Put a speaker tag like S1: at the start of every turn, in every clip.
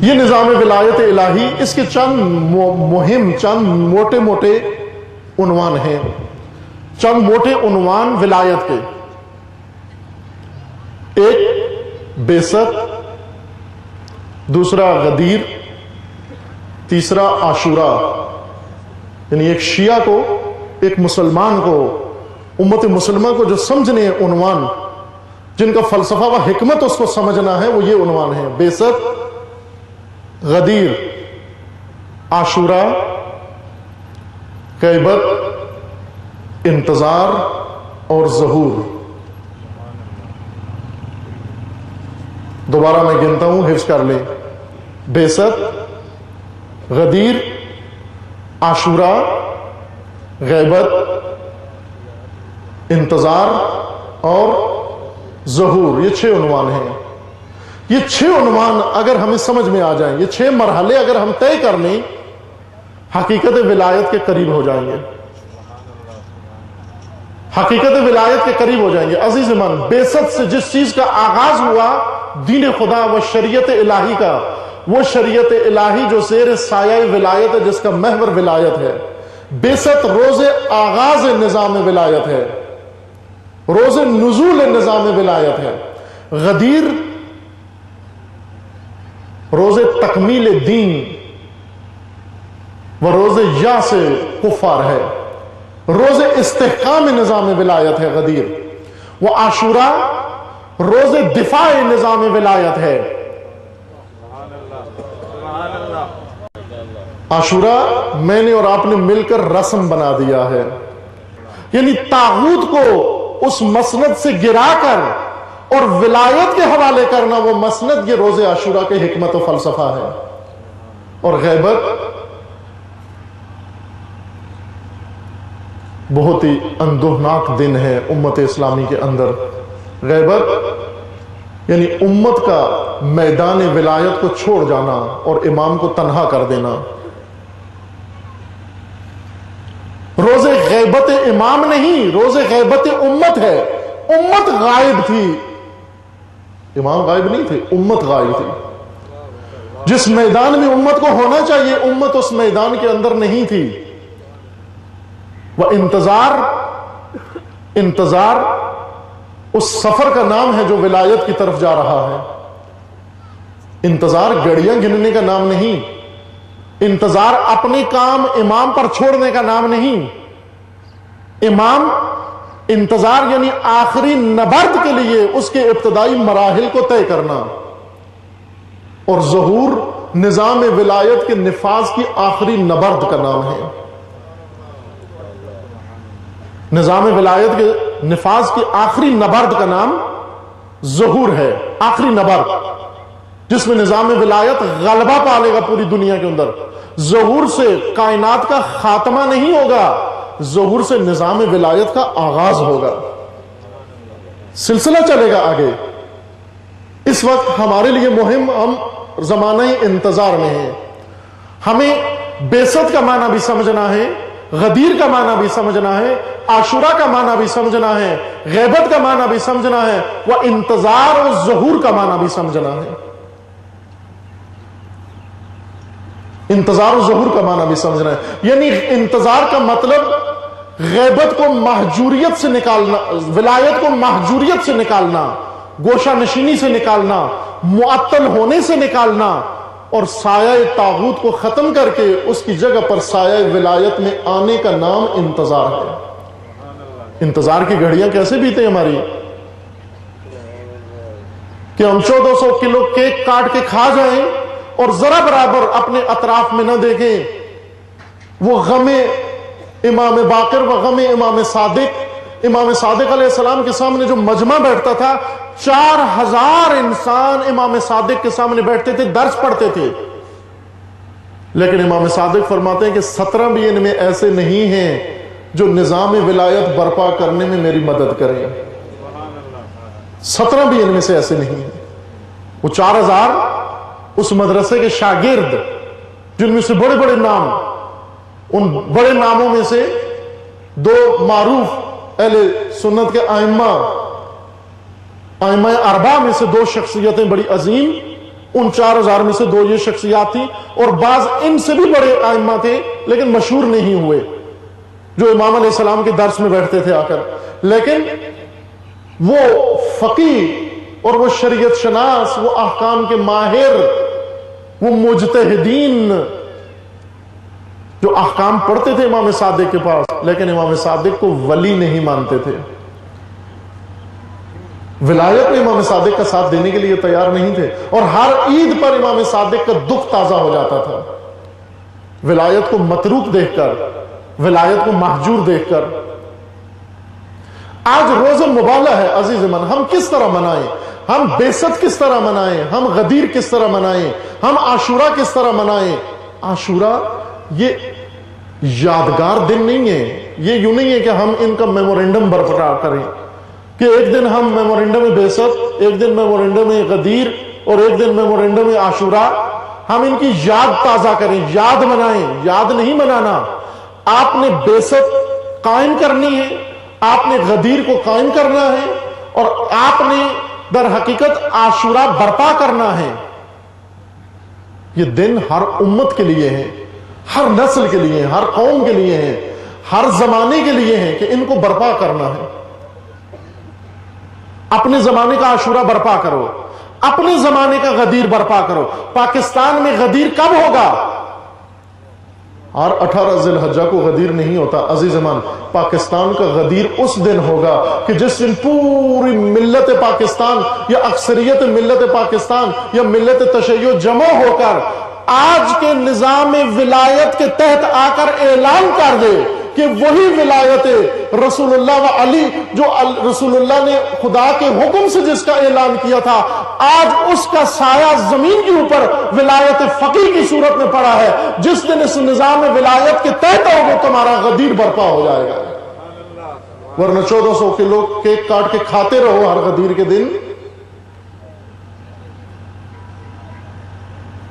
S1: یہ نظام ولایت الہی، اس کے چند مہم، چند موٹے موٹے عنوان ہیں، چند موٹے عنوان ولایت کے. ایک بعثت، دوسرا غدیر، تیسرا عاشورہ. یعنی ایک شیعہ کو، ایک مسلمان کو، امت مسلمہ کو جو سمجھنے ہیں عنوان، جن کا فلسفہ و حکمت اس کو سمجھنا ہے، وہ یہ عنوان ہے: بعثت، غدیر، عاشورہ، غیبت، انتظار اور ظہور. دوبارہ میں گنتا ہوں، حفظ کر لیں: بعثت، غدیر، عاشورہ، غیبت، انتظار اور ظہور. یہ 6 عنوان ہیں. یہ 6 عنوان اگر ہمیں سمجھ میں آ جائیں، یہ 6 مرحلے اگر ہم طے کر لیں، حقیقت ولایت کے قریب ہو جائیں گے. حقیقت ولایت کے قریب ہو جائیں گے. عزیز من، بعثت سے جس چیز کا آغاز ہوا، دین خدا و شریعت الہی کا، وہ شریعت الہی جو زیر سایہ ولایت ہے، جس کا محور ولایت ہے. بعثت روز آغاز نظام ولایت ہے، روز نزول نظام ولایت ہے. غدیر روز تکمیل دین و روز یاس کفار ہے، روز استحکام نظام ولایت ہے غدیر. وہ عاشورہ روز دفاع نظام ولایت ہے. عاشورہ میں نے اور آپ نے مل کر رسم بنا دیا ہے. یعنی طاغوت کو اس مسند سے گرا کر اور ولایت کے حوالے کرنا، وہ مسند یہ روز عاشورہ کے حکمت و فلسفہ ہے. اور غیبت بہت ہی اندوہناک دن ہے امت اسلامی کے اندر. غیبت یعنی امت کا میدان ولایت کو چھوڑ جانا اور امام کو تنہا کر دینا. روز غیبت امام نہیں، روز غیبت امت ہے. امت غائب تھی، امام غائب نہیں تھے، امت غائب تھی. جس میدان میں امت کو ہونا چاہیے، امت اس میدان کے اندر نہیں تھی. وہ انتظار اس سفر کا نام ہے جو ولایت کی طرف جا رہا ہے. انتظار گھڑیاں گننے کا نام نہیں. انتظار اپنے کام امام پر چھوڑنے کا نام نہیں. امام انتظار یعنی آخری نبرد کے لیے اس کے ابتدائی مراحل کو طے کرنا. اور ظہور نظام ولایت کے نفاذ کی آخری نبرد کا نام ہے. نظام ولایت کے نفاذ کی آخری نبرد کا نام ظہور ہے. آخری نبرد جس میں نظام ولایت غلبہ پالے گا پوری دنیا کے اندر. ظہور سے کائنات کا خاتمہ نہیں ہوگا، ظہور سے نظام ولایت کا آغاز ہوگا. سلسلہ چلے گا آگے. اس وقت ہمارے لیے مہم، ہم زمانہ انتظار میں ہیں. ہمیں بعثت کا معنی بھی سمجھنا ہے، غدیر کا معنی بھی سمجھنا ہے، عاشورہ کا معنی بھی سمجھنا ہے، غیبت کا معنی بھی سمجھنا ہے، وہ انتظار اور ظہور کا معنی بھی سمجھنا ہے. انتظار و ظہور کا معنی بھی سمجھنا ہے. یعنی انتظار کا مطلب غیبت کو محجوریت سے نکالنا، ولایت کو محجوریت سے نکالنا، گوشہ نشینی سے نکالنا، معطل ہونے سے نکالنا، اور سایہ طاغوت کو ختم کر کے اس کی جگہ پر سایہ ولایت میں آنے کا نام انتظار ہے. انتظار کی گھڑیاں کیسے بیتے ہماری کہ ہم 1400 کلو کیک کاٹ کے کھا جائیں اور ذرا برابر اپنے اطراف میں نہ دیکھیں. وہ غم امام باقر و غم امام صادق، امام صادق علیہ السلام کے سامنے جو مجمع بیٹھتا تھا، 4000 انسان امام صادق کے سامنے بیٹھتے تھے، درس پڑھتے تھے. لیکن امام صادق فرماتے ہیں کہ 17 بھی ان میں ایسے نہیں ہیں جو نظام ولایت برپا کرنے میں میری مدد کریں. 17 بھی ان میں سے ایسے نہیں ہیں. وہ 4000 اس مدرسے کے شاگرد، جن میں سے بڑے بڑے نام، ان بڑے ناموں میں سے 2 معروف اہل سنت کے ائمہ اربعہ میں سے 2 شخصیتیں بڑی عظیم، ان 4000 میں سے 2 یہ شخصیات تھی، اور بعض ان سے بھی بڑے ائمہ تھے لیکن مشہور نہیں ہوئے، جو امام علیہ السلام کے درس میں بیٹھتے تھے آ کر، لیکن وہ فقیہ اور وہ شریعت شناس، وہ احکام کے ماہر، وہ مجتہدین جو احکام پڑھتے تھے امام صادق کے پاس، لیکن امام صادق کو ولی نہیں مانتے تھے، ولایت میں امام صادق کا ساتھ دینے کے لیے تیار نہیں تھے، اور ہر عید پر امام صادق کا دکھ تازہ ہو جاتا تھا، ولایت کو متروک دیکھ کر، ولایت کو محجور دیکھ کر۔ آج روز مبالہ ہے عزیز من، ہم کس طرح منائیں، ہم بیست کس طرح منائیں، ہم غدیر کس طرح منائیں، ہم عاشورہ کس طرح منائیں۔ عاشورہ یہ یادگار دن نہیں ہے، یہ یوں نہیں ہے کہ ہم ان کا میمورینڈم برقرار کریں کہ ایک دن ہم میمورینڈم بیست، ایک دن میمورینڈم غدیر، اور ایک دن میمورینڈم عاشورہ، ہم ان کی یاد تازہ کریں، یاد منائیں۔ یاد نہیں منانا، آپ نے بیست قائم کرنی ہے، آپ نے غدیر کو قائم کرنا ہے، اور آپ نے در حقیقت عاشورہ برپا کرنا ہے۔ یہ دن ہر امت کے لیے ہے، ہر نسل کے لیے، ہر قوم کے لیے ہے، ہر زمانے کے لیے ہے کہ ان کو برپا کرنا ہے۔ اپنے زمانے کا عاشورہ برپا کرو، اپنے زمانے کا غدیر برپا کرو۔ پاکستان میں غدیر کب ہوگا؟ اور 18 ذی الحجہ کو غدیر نہیں ہوتا عزیز امان، پاکستان کا غدیر اس دن ہوگا کہ جس دن پوری ملت پاکستان یا اکثریت ملت پاکستان یا ملت تشیع جمع ہو کر آج کے نظام ولایت کے تحت آ کر اعلان کر دے کہ وہی ولایت رسول اللہ و علی جو رسول اللہ نے خدا کے حکم سے جس کا اعلان کیا تھا، آج اس کا سایہ زمین کے اوپر ولایت فقیہ کی صورت میں پڑا ہے۔ جس دن اس نظام ولایت کے تحت ہوگا تمہارا غدیر برپا ہو جائے گا، ورنہ 1400 کلو کیک کاٹ کے کھاتے رہو ہر غدیر کے دن۔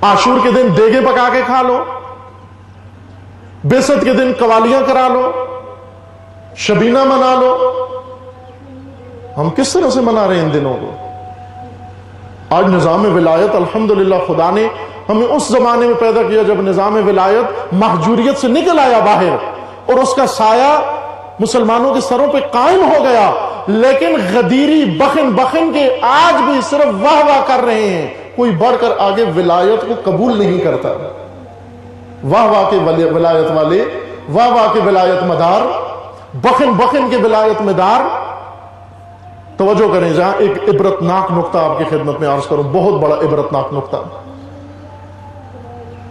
S1: عاشور کے دن دیگے پکا کے کھا لو، بیست کے دن قوالیاں کرا لو، شبینہ منا لو۔ ہم کس طرح سے منا رہے ہیں ان دنوں کو؟ آج نظام ولایت الحمدللہ خدا نے ہمیں اس زمانے میں پیدا کیا جب نظام ولایت محجوریت سے نکل آیا باہر، اور اس کا سایہ مسلمانوں کے سروں پہ قائم ہو گیا، لیکن غدیری بخن بخن کے آج بھی صرف واہ واہ کر رہے ہیں، کوئی بڑھ کر آگے ولایت کو قبول نہیں کرتا۔ واہ واہ کے ولایت والے، واہ واہ کے ولایت مدار، بخن بخن کے ولایت مدار۔ توجہ کریں، جہاں ایک عبرتناک نقطہ آپ کی خدمت میں عرض کروں، بہت بڑا عبرتناک نقطہ۔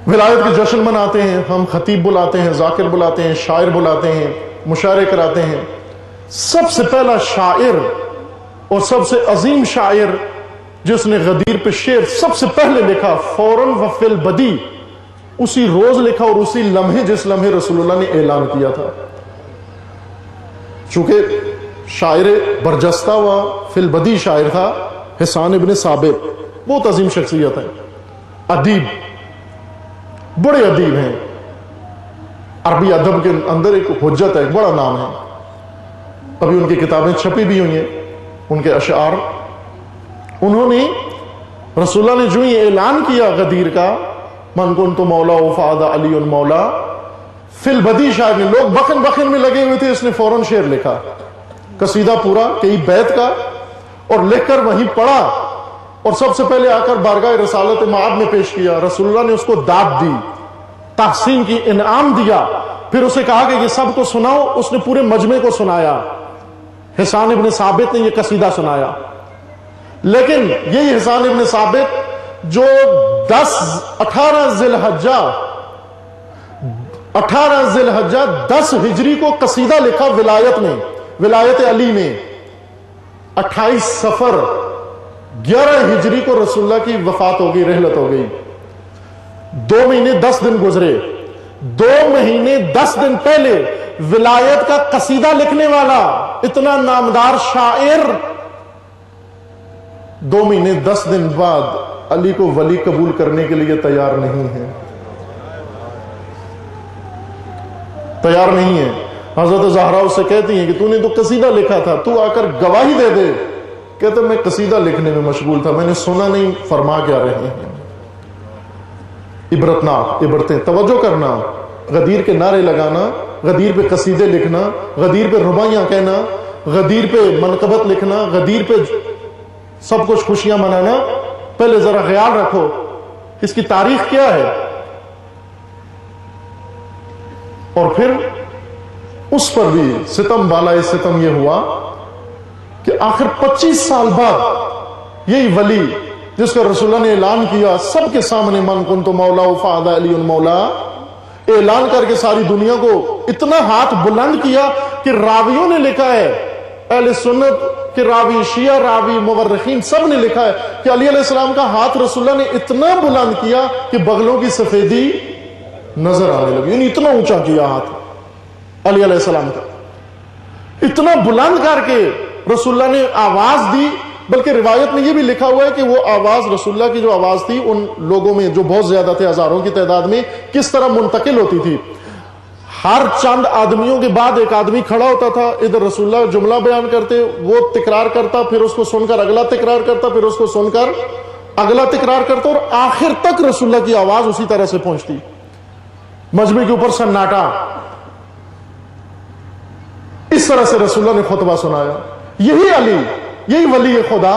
S1: ولایت کے جشن مناتے ہیں ہم، خطیب بلاتے ہیں، ذاکر بلاتے ہیں، شاعر بلاتے ہیں، مشاعرے کراتے ہیں۔ سب سے پہلا شاعر اور سب سے عظیم شاعر جس نے غدیر پہ شعر سب سے پہلے لکھا، فوراً وفی البدی، اسی روز لکھا اور اسی لمحے جس لمحے رسول اللہ نے اعلان کیا تھا۔ چونکہ شاعر برجستہ و فی البدی شاعر تھا حسان ابن ثابت، بہت عظیم شخصیت ہے، ادیب، بڑے ادیب ہیں، عربی ادب کے اندر ایک حجت ہے، ایک بڑا نام ہے۔ ابھی ان کی کتابیں چھپی بھی ہوئی ہیں، ان کے اشعار۔ انہوں نے رسول اللہ نے جو یہ اعلان کیا غدیر کا، من کنت مولا فاد علی مولا، فی البدی شاعر نے، لوگ بخن بخن میں لگے ہوئے تھے، اس نے فوراً شعر لکھا، قصیدہ پورا کئی بیت کا، اور لکھ کر وہیں پڑھا، اور سب سے پہلے آ کر بارگاہ رسالت معاد میں پیش کیا۔ رسول اللہ نے اس کو داد دی، تحسین کی، انعام دیا، پھر اسے کہا کہ یہ سب کو سناؤ، اس نے پورے مجمع کو سنایا، حسان ابن ثابت نے یہ قصیدہ سنایا۔ لیکن یہی حسان ابن ثابت جو 18 ذی الحجہ 10 ہجری کو قصیدہ لکھا ولایت میں، ولایت علی میں، 28 صفر 11 ہجری کو رسول اللہ کی وفات ہو گئی، رحلت ہو گئی۔ 2 مہینے 10 دن گزرے، 2 مہینے 10 دن پہلے ولایت کا قصیدہ لکھنے والا اتنا نامدار شاعر 2 مہینے 10 دن بعد علی کو ولی قبول کرنے کے لیے تیار نہیں ہے، تیار نہیں ہے۔ حضرت زہرا اس سے کہتی ہیں کہ تو نے تو قصیدہ لکھا تھا، تو آ کر گواہی دے دے۔ کہتے میں قصیدہ لکھنے میں مشغول تھا، میں نے سنا نہیں فرما کیا رہے ہیں۔ عبرتناک عبرتیں. توجہ کرنا، غدیر کے نعرے لگانا، غدیر پہ قصیدے لکھنا، غدیر پہ رباعیاں کہنا، غدیر پہ منقبت لکھنا، غدیر پہ سب کچھ خوشیاں منانا، پہلے ذرا خیال رکھو اس کی تاریخ کیا ہے. اور پھر اس پر بھی ستم بالائے ستم یہ ہوا کہ آخر 25 سال بعد یہی ولی جس کا رسول اللہ نے اعلان کیا سب کے سامنے، من کنت مولا فہذا علی مولا، اعلان کر کے ساری دنیا کو اتنا ہاتھ بلند کیا کہ راویوں نے لکھا ہے، اہل سنت کے راوی، شیعہ راوی، مورخین سب نے لکھا ہے کہ علی علیہ السلام کا ہاتھ رسول اللہ نے اتنا بلند کیا کہ بغلوں کی سفیدی نظر آنے لگی. یعنی اتنا اونچا کیا ہاتھ علی علیہ السلام کا، اتنا بلند کر کے رسول اللہ نے آواز دی. بلکہ روایت میں یہ بھی لکھا ہوا ہے کہ وہ آواز رسول اللہ کی جو آواز تھی ان لوگوں میں جو بہت زیادہ تھے، ہزاروں کی تعداد میں، کس طرح منتقل ہوتی تھی. ہر چند آدمیوں کے بعد ایک آدمی کھڑا ہوتا تھا، ادھر رسول اللہ جملہ بیان کرتے، وہ تکرار کرتا، پھر اس کو سن کر اگلا تکرار کرتا، پھر اس کو سن کر اگلا تکرار کرتا، اور آخر تک رسول اللہ کی آواز اسی طرح سے پہنچتی. مجمع کے اوپر سناٹا. اس طرح سے رسول اللہ نے خطبہ سنایا. یہی علی، یہی ولی خدا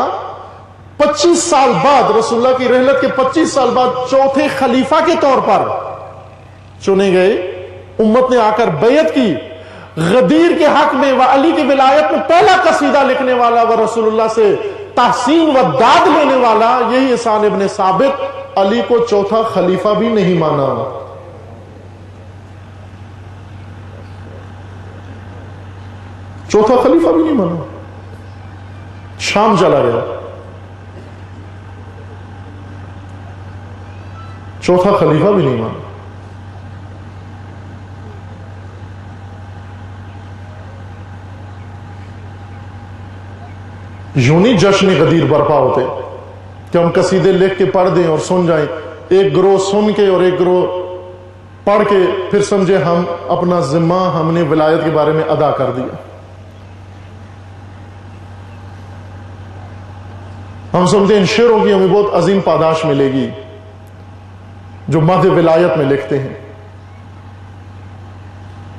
S1: 25 سال بعد، رسول اللہ کی رحلت کے 25 سال بعد چوتھے خلیفہ کے طور پر چنے گئے. امت نے آ کر بیعت کی. غدیر کے حق میں و علی کی ولایت میں پہلا قصیدہ لکھنے والا و رسول اللہ سے تحسین و داد لینے والا یہی حسان ابن ثابت علی کو چوتھا خلیفہ بھی نہیں مانا. چوتھا خلیفہ بھی نہیں مانا. شام چلا گیا، چوتھا خلیفہ بھی نہیں مانا. یوں نہیں جشن غدیر برپا ہوتے کہ ہم قصیدے لکھ کے پڑھ دیں اور سن جائیں. ایک گروہ سن کے اور ایک گروہ پڑھ کے پھر سمجھے ہم اپنا ذمہ ہم نے ولایت کے بارے میں ادا کر دیا. ہم سمجھتے ہیں ان شعروں کی ہمیں بہت عظیم پاداش ملے گی جو مدح ولایت میں لکھتے ہیں.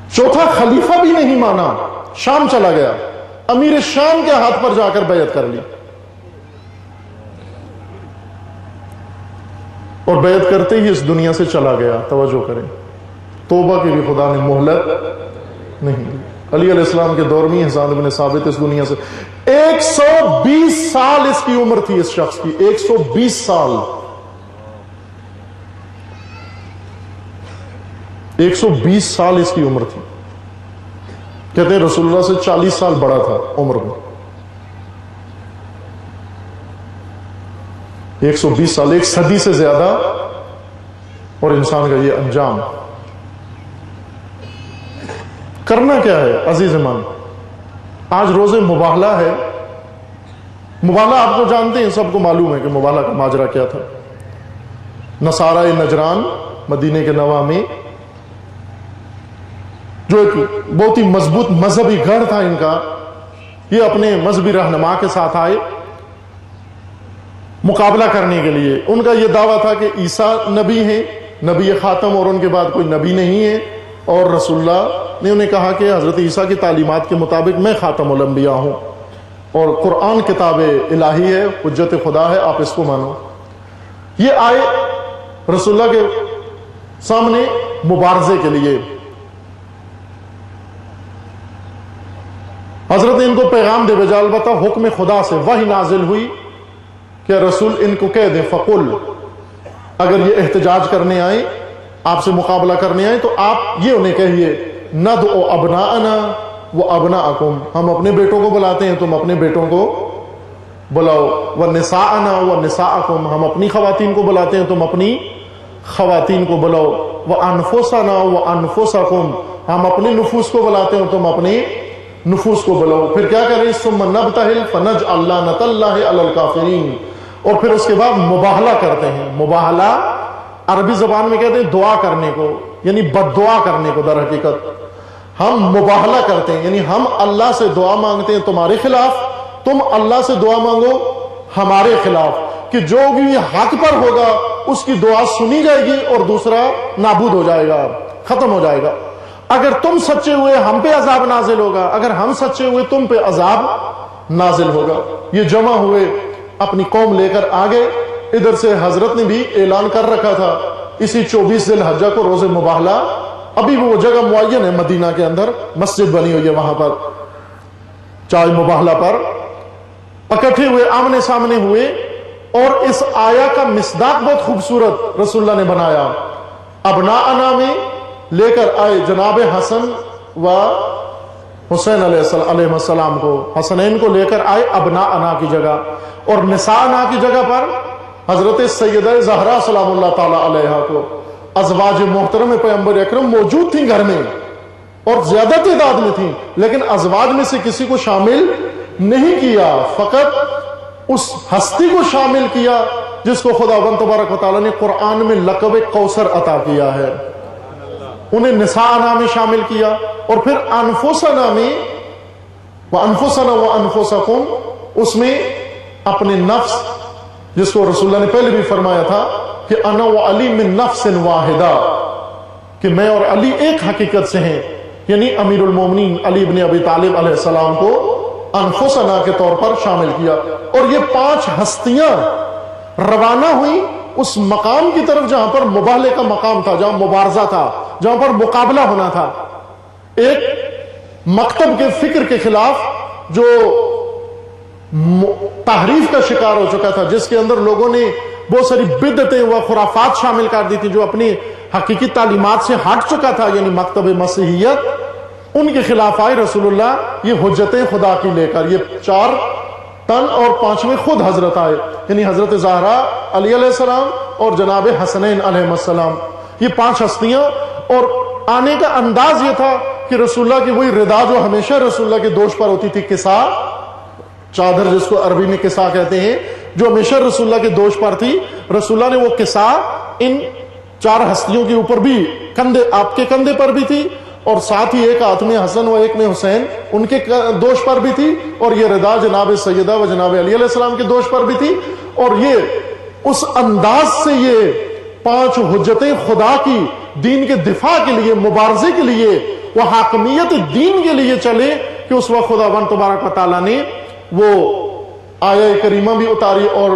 S1: چوتھا خلیفہ بھی نہیں مانا، شام چلا گیا، امیر شام کے ہاتھ پر جا کر بیعت کر لی، اور بیعت کرتے ہی اس دنیا سے چلا گیا. توجہ کریں، توبہ کی بھی خدا نے مہلت نہیں دی. علی علیہ السلام کے دور میں حسان بن ثابت اس دنیا سے 120 سال اس کی عمر تھی، اس شخص کی 120 سال. 120 سال اس کی عمر تھی. کہتے ہیں رسول اللہ سے 40 سال بڑا تھا عمر میں. 120 سال، ایک صدی سے زیادہ، اور انسان کا یہ انجام. کرنا کیا ہے عزیز من؟ آج روز مباہلہ ہے. مباہلہ آپ کو جانتے ہیں، سب کو معلوم ہے کہ مباہلہ کا ماجرا کیا تھا. نصارہ نجران مدینے کے نواح میں، جو ایک بہت ہی مضبوط مذہبی گڑھ تھا ان کا، یہ اپنے مذہبی رہنما کے ساتھ آئے مقابلہ کرنے کے لیے. ان کا یہ دعویٰ تھا کہ عیسیٰ نبی ہیں، نبی خاتم، اور ان کے بعد کوئی نبی نہیں ہے. اور رسول اللہ نے انہیں کہا کہ حضرت عیسیٰ کی تعلیمات کے مطابق میں خاتم الانبیاء ہوں، اور قرآن کتاب الہی ہے، حجت خدا ہے، آپ اس کو مانو. یہ آئے رسول اللہ کے سامنے مبارزے کے لیے. حضرت نے ان کو پیغام دے بھیجا، البتہ حکم خدا سے وحی نازل ہوئی کہ رسول ان کو کہہ دیں فقل، اگر یہ احتجاج کرنے آئیں، آپ سے مقابلہ کرنے آئیں، تو آپ یہ انہیں کہیے ندعو ابناءنا و ابناءکم، ہم اپنے بیٹوں کو بلاتے ہیں، تم اپنے بیٹوں کو بلاؤ. ونساءنا و نساءکم، ہم اپنی خواتین کو بلاتے ہیں، تم اپنی خواتین کو بلاؤ. وانفسنا و انفسکم، ہم اپنے نفوس کو بلاتے ہیں، تم اپنے نفوس کو بلاؤ. پھر کیا کریں؟ ثم نبتہل فنجعل لعنۃ اللہ علی الکافرین، اور پھر اس کے بعد مباہلہ کرتے ہیں. مباہلہ عربی زبان میں کہتے ہیں دعا کرنے کو، یعنی بد دعا کرنے کو. در حقیقت ہم مباہلہ کرتے ہیں، یعنی ہم اللہ سے دعا مانگتے ہیں تمہارے خلاف، تم اللہ سے دعا مانگو ہمارے خلاف، کہ جو بھی حق پر ہوگا اس کی دعا سنی جائے گی اور دوسرا نابود ہو جائے گا، ختم ہو جائے گا۔ اگر تم سچے ہوئے ہم پہ عذاب نازل ہوگا، اگر ہم سچے ہوئے تم پہ عذاب نازل ہوگا۔ یہ جمع ہوئے اپنی قوم لے کر آگے۔ ادھر سے حضرت نے بھی اعلان کر رکھا تھا اسی 24 ذی الحجہ کو روز مباہلہ، ابھی وہ جگہ معین ہے مدینہ کے اندر، مسجد بنی ہوئی ہے وہاں پر، چائے مباہلہ پر اکٹھے ہوئے، آمنے سامنے ہوئے، اور اس آیا کا مصداق بہت خوبصورت رسول اللہ نے بنایا۔ ابناءنا میں لے کر آئے جناب حسن و حسین علیہ السلام کو، حسنین کو لے کر آئے ابناءنا کی جگہ، اور نساءنا کی جگہ پر حضرت سیدہ زہرا سلام اللہ تعالی علیہا کو۔ ازواج محترم پیغمبر اکرم موجود تھیں گھر میں اور زیادہ تعداد میں تھیں، لیکن ازواج میں سے کسی کو شامل نہیں کیا، فقط اس ہستی کو شامل کیا جس کو خداوند تبارک و تعالیٰ نے قرآن میں لقب کوثر عطا کیا ہے، انہیں نساءنا میں شامل کیا، اور پھر انفسنا میں وانفسنا وانفسکم، اس میں اپنے نفس، جس کو رسول اللہ نے پہلے بھی فرمایا تھا کہ انا و علی من نفس واحدہ، کہ میں اور علی ایک حقیقت سے ہیں، یعنی امیر المومنین علی ابن ابی طالب علیہ السلام کو انفسنا کے طور پر شامل کیا۔ اور یہ 5 ہستیاں روانہ ہوئی اس مقام کی طرف جہاں پر مباہلے کا مقام تھا، جہاں مبارزہ تھا، جہاں پر مقابلہ ہونا تھا، ایک مکتب کے فکر کے خلاف جو تحریف کا شکار ہو چکا تھا، جس کے اندر لوگوں نے بہت ساری بدعتیں و خرافات شامل کر دی تھی، جو اپنی حقیقی تعلیمات سے ہٹ چکا تھا، یعنی مکتب مسیحیت، ان کے خلاف آئے رسول اللہ یہ حجتیں خدا کی لے کر۔ یہ 4 تن اور 5ویں خود حضرت آئے، یعنی حضرت زہرا علی علیہ السلام اور جناب حسنین علیہ السلام، یہ 5 ہستیاں۔ اور آنے کا انداز یہ تھا کہ رسول اللہ کی وہی ردا جو ہمیشہ رسول اللہ کے دوش پر ہوتی تھی، کسا چادر، جس کو عربی میں کسا کہتے ہیں، جو ہمیشہ رسول اللہ کے دوش پر تھی، رسول اللہ نے وہ کسا ان 4 ہستیوں کے اوپر بھی، کندھے، آپ کے کندھے پر بھی تھی، اور ساتھ ہی ایک ہاتھ میں حسن و ایک میں حسین، ان کے دوش پر بھی تھی، اور یہ ردا جناب سیدہ و جناب علی علیہ السلام کے دوش پر بھی تھی۔ اور یہ اس انداز سے یہ 5 حجتیں خدا کی دین کے دفاع کے لیے، مبارزے کے لیے، وہ حاکمیت دین کے لیے چلے کہ اس وقت خداوند تبارک و تعالیٰ نے وہ آیہ کریمہ بھی اتاری اور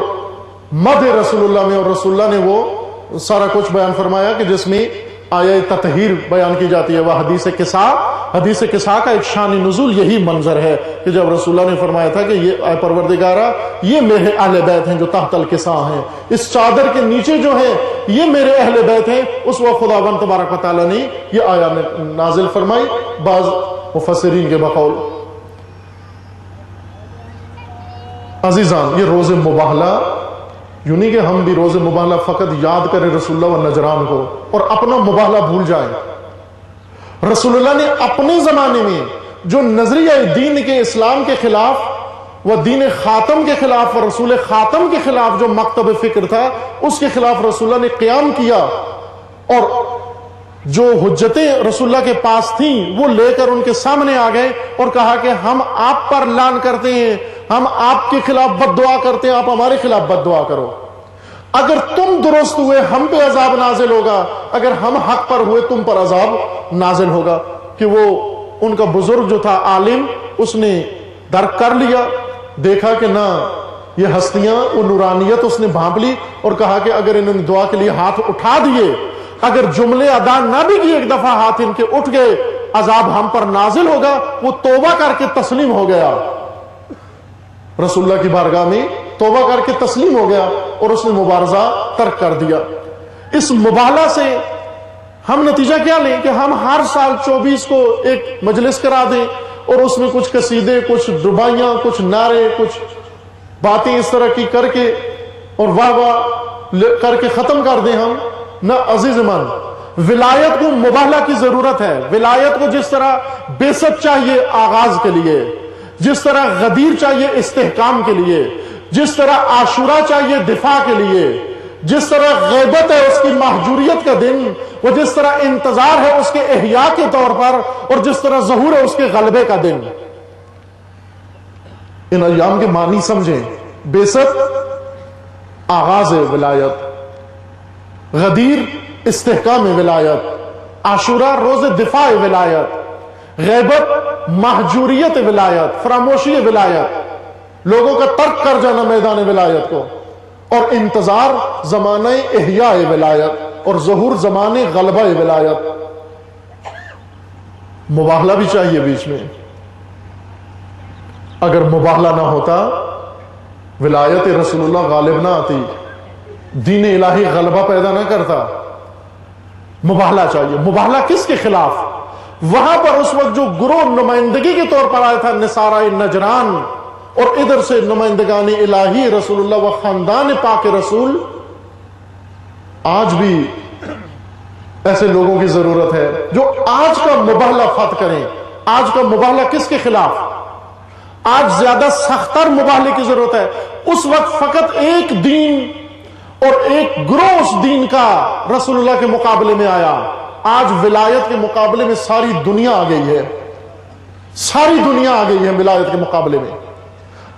S1: مدح رسول اللہ میں، اور رسول اللہ نے وہ سارا کچھ بیان فرمایا کہ جس میں آیہ تطہیر بیان کی جاتی ہے۔ وہ حدیث قصا کا ایک شان نزول یہی منظر ہے کہ جب رسول اللہ نے فرمایا تھا کہ یہ اے پروردگارہ، یہ میرے اہل بیت ہیں جو تحت القصا ہیں، اس چادر کے نیچے جو ہیں یہ میرے اہل بیت ہیں، اس وقت خداوند تبارک و تعالیٰ نے یہ آیہ نازل فرمائی بعض مفسرین کے بقول۔ عزیزان، یہ روز مباہلہ، یوں نہیں کہ ہم بھی روز مباہلہ فقط یاد کریں رسول اللہ و نجران کو اور اپنا مباہلہ بھول جائیں۔ رسول اللہ نے اپنے زمانے میں جو نظریہ دین کے اسلام کے خلاف و دین خاتم کے خلاف و رسول خاتم کے خلاف جو مکتب فکر تھا، اس کے خلاف رسول اللہ نے قیام کیا، اور جو حجتیں رسول اللہ کے پاس تھیں وہ لے کر ان کے سامنے آ گئے اور کہا کہ ہم آپ پر لعن کرتے ہیں، ہم آپ کے خلاف بد دعا کرتے ہیں، آپ ہمارے خلاف بد دعا کرو، اگر تم درست ہوئے ہم پہ عذاب نازل ہوگا، اگر ہم حق پر ہوئے تم پر عذاب نازل ہوگا۔ کہ وہ ان کا بزرگ جو تھا عالم، اس نے درک کر لیا، دیکھا کہ نہ یہ ہستیاں، وہ نورانیت اس نے بھانپ لی، اور کہا کہ اگر انہوں نے دعا کے لیے ہاتھ اٹھا دیے، اگر جملے ادا نہ بھی کیے، ایک دفعہ ہاتھ ان کے اٹھ گئے، عذاب ہم پر نازل ہوگا۔ وہ توبہ کر کے تسلیم ہو گیا، رسول اللہ کی بارگاہ میں توبہ کر کے تسلیم ہو گیا، اور اس نے مبارزہ ترک کر دیا۔ اس مباہلہ سے ہم نتیجہ کیا لیں کہ ہم ہر سال 24 کو ایک مجلس کرا دیں اور اس میں کچھ قصیدے، کچھ ربائیاں، کچھ نعرے، کچھ باتیں اس طرح کی کر کے اور واہ واہ کر کے ختم کر دیں ہم؟ نہ عزیز من، ولایت کو مباہلہ کی ضرورت ہے۔ ولایت کو جس طرح بیست چاہیے آغاز کے لیے، جس طرح غدیر چاہیے استحکام کے لیے، جس طرح عاشورہ چاہیے دفاع کے لیے، جس طرح غیبت ہے اس کی محجوریت کا دن، وہ جس طرح انتظار ہے اس کے احیاء کے طور پر، اور جس طرح ظہور ہے اس کے غلبے کا دن۔ ان ایام کے معنی سمجھیں۔ بیست آغاز ہے ولایت، غدیر استحکام ولایت، عاشورہ روز دفاع ولایت، غیبت محجوریت ولایت، فراموشی ولایت، لوگوں کا ترک کر جانا میدان ولایت کو، اور انتظار زمانہ احیاء ولایت، اور ظہور زمانے غلبہ ولایت۔ مباہلہ بھی چاہیے بیچ میں، اگر مباہلہ نہ ہوتا ولایت رسول اللہ غالب نہ آتی، دین الہی غلبہ پیدا نہ کرتا۔ مباہلہ چاہیے۔ مباہلہ کس کے خلاف؟ وہاں پر اس وقت جو گروہ نمائندگی کے طور پر آیا تھا نصارہ نجران، اور ادھر سے نمائندگان الہی رسول اللہ و خاندان پاک رسول، آج بھی ایسے لوگوں کی ضرورت ہے جو آج کا مباہلہ فتح کریں۔ آج کا مباہلہ کس کے خلاف؟ آج زیادہ سختر مباہلے کی ضرورت ہے۔ اس وقت فقط ایک دین اور ایک گروہ اس دین کا رسول اللہ کے مقابلے میں آیا۔ آج ولایت کے مقابلے میں ساری دنیا آ گئی ہے، ساری دنیا آ گئی ہے ولایت کے مقابلے میں۔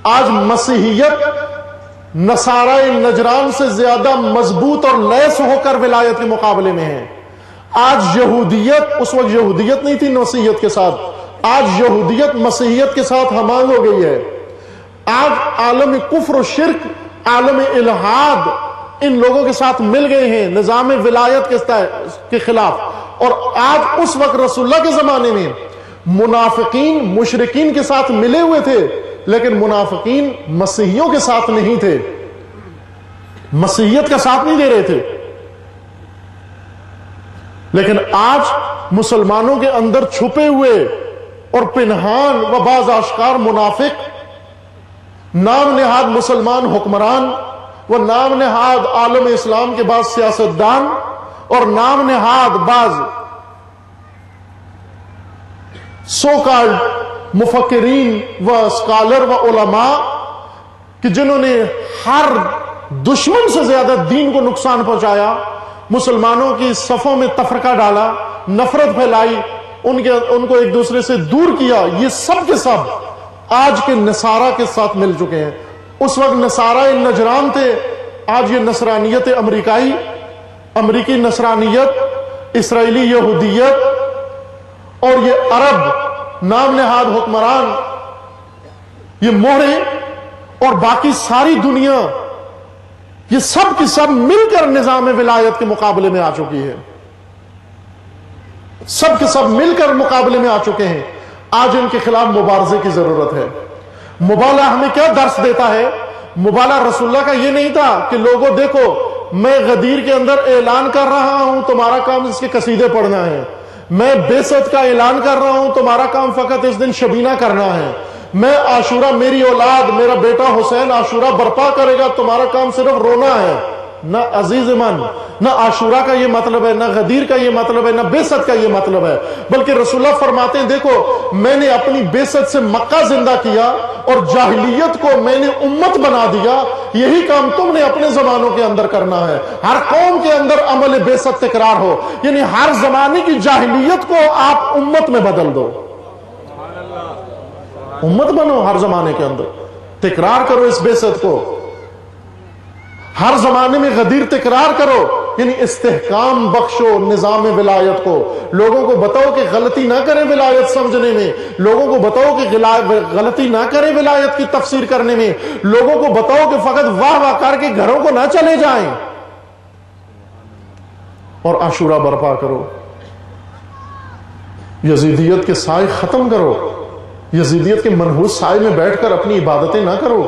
S1: آج مسیحیت نصارہ نجران سے زیادہ مضبوط اور لیس ہو کر ولایت کے مقابلے میں ہے۔ آج یہودیت، اس وقت یہودیت نہیں تھی مسیحیت کے ساتھ، آج یہودیت مسیحیت کے ساتھ ہمانگ ہو گئی ہے۔ آج عالم کفر و شرک، عالم الہاد ان لوگوں کے ساتھ مل گئے ہیں نظام ولایت کے خلاف۔ اور آج اس وقت رسول اللہ کے زمانے میں منافقین مشرکین کے ساتھ ملے ہوئے تھے، لیکن منافقین مسیحیوں کے ساتھ نہیں تھے، مسیحیت کا ساتھ نہیں دے رہے تھے۔ لیکن آج مسلمانوں کے اندر چھپے ہوئے اور پنہان و بعض آشکار منافق، نام نہاد مسلمان حکمران، وہ نام نہاد عالم اسلام کے بعض سیاستدان، اور نام نہاد بعض سو کالڈ مفکرین و اسکالر و علماء کہ جنہوں نے ہر دشمن سے زیادہ دین کو نقصان پہنچایا، مسلمانوں کی صفوں میں تفرقہ ڈالا، نفرت پھیلائی، ان کو ایک دوسرے سے دور کیا، یہ سب کے سب آج کے نصارہ کے ساتھ مل چکے ہیں۔ اس وقت نصارہ نجران تھے، آج یہ نصرانیت امریکائی، امریکی نصرانیت، اسرائیلی یہودیت، اور یہ عرب نام نہاد حکمران، یہ موہرے اور باقی ساری دنیا، یہ سب کی سب مل کر نظام ولایت کے مقابلے میں آ چکی ہے، سب کے سب مل کر مقابلے میں آ چکے ہیں۔ آج ان کے خلاف مبارزے کی ضرورت ہے۔ مبالہ ہمیں کیا درس دیتا ہے؟ مبالہ رسول اللہ کا یہ نہیں تھا کہ لوگوں دیکھو میں غدیر کے اندر اعلان کر رہا ہوں، تمہارا کام اس کے قصیدے پڑھنا ہے، میں بیست کا اعلان کر رہا ہوں، تمہارا کام فقط اس دن شبینہ کرنا ہے، میں عاشورہ، میری اولاد، میرا بیٹا حسین عاشورہ برپا کرے گا، تمہارا کام صرف رونا ہے۔ نہ عزیز من، نہ عاشورہ کا یہ مطلب ہے، نہ غدیر کا یہ مطلب ہے، نہ بیست کا یہ مطلب ہے، بلکہ رسول اللہ فرماتے ہیں دیکھو میں نے اپنی بیست سے مکہ زندہ کیا اور جاہلیت کو میں نے امت بنا دیا، یہی کام تم نے اپنے زمانوں کے اندر کرنا ہے۔ ہر قوم کے اندر عمل بیست تکرار ہو، یعنی ہر زمانے کی جاہلیت کو آپ امت میں بدل دو، امت بنو، ہر زمانے کے اندر تکرار کرو اس بیست کو، ہر زمانے میں غدیر تکرار کرو، یعنی استحکام بخشو نظام ولایت کو، لوگوں کو بتاؤ کہ غلطی نہ کریں ولایت سمجھنے میں، لوگوں کو بتاؤ کہ غلطی نہ کریں ولایت کی تفسیر کرنے میں، لوگوں کو بتاؤ کہ فقط واہ واہ کر کے گھروں کو نہ چلے جائیں، اور عاشورہ برپا کرو، یزیدیت کے سائے ختم کرو، یزیدیت کے منحوس سائے میں بیٹھ کر اپنی عبادتیں نہ کرو،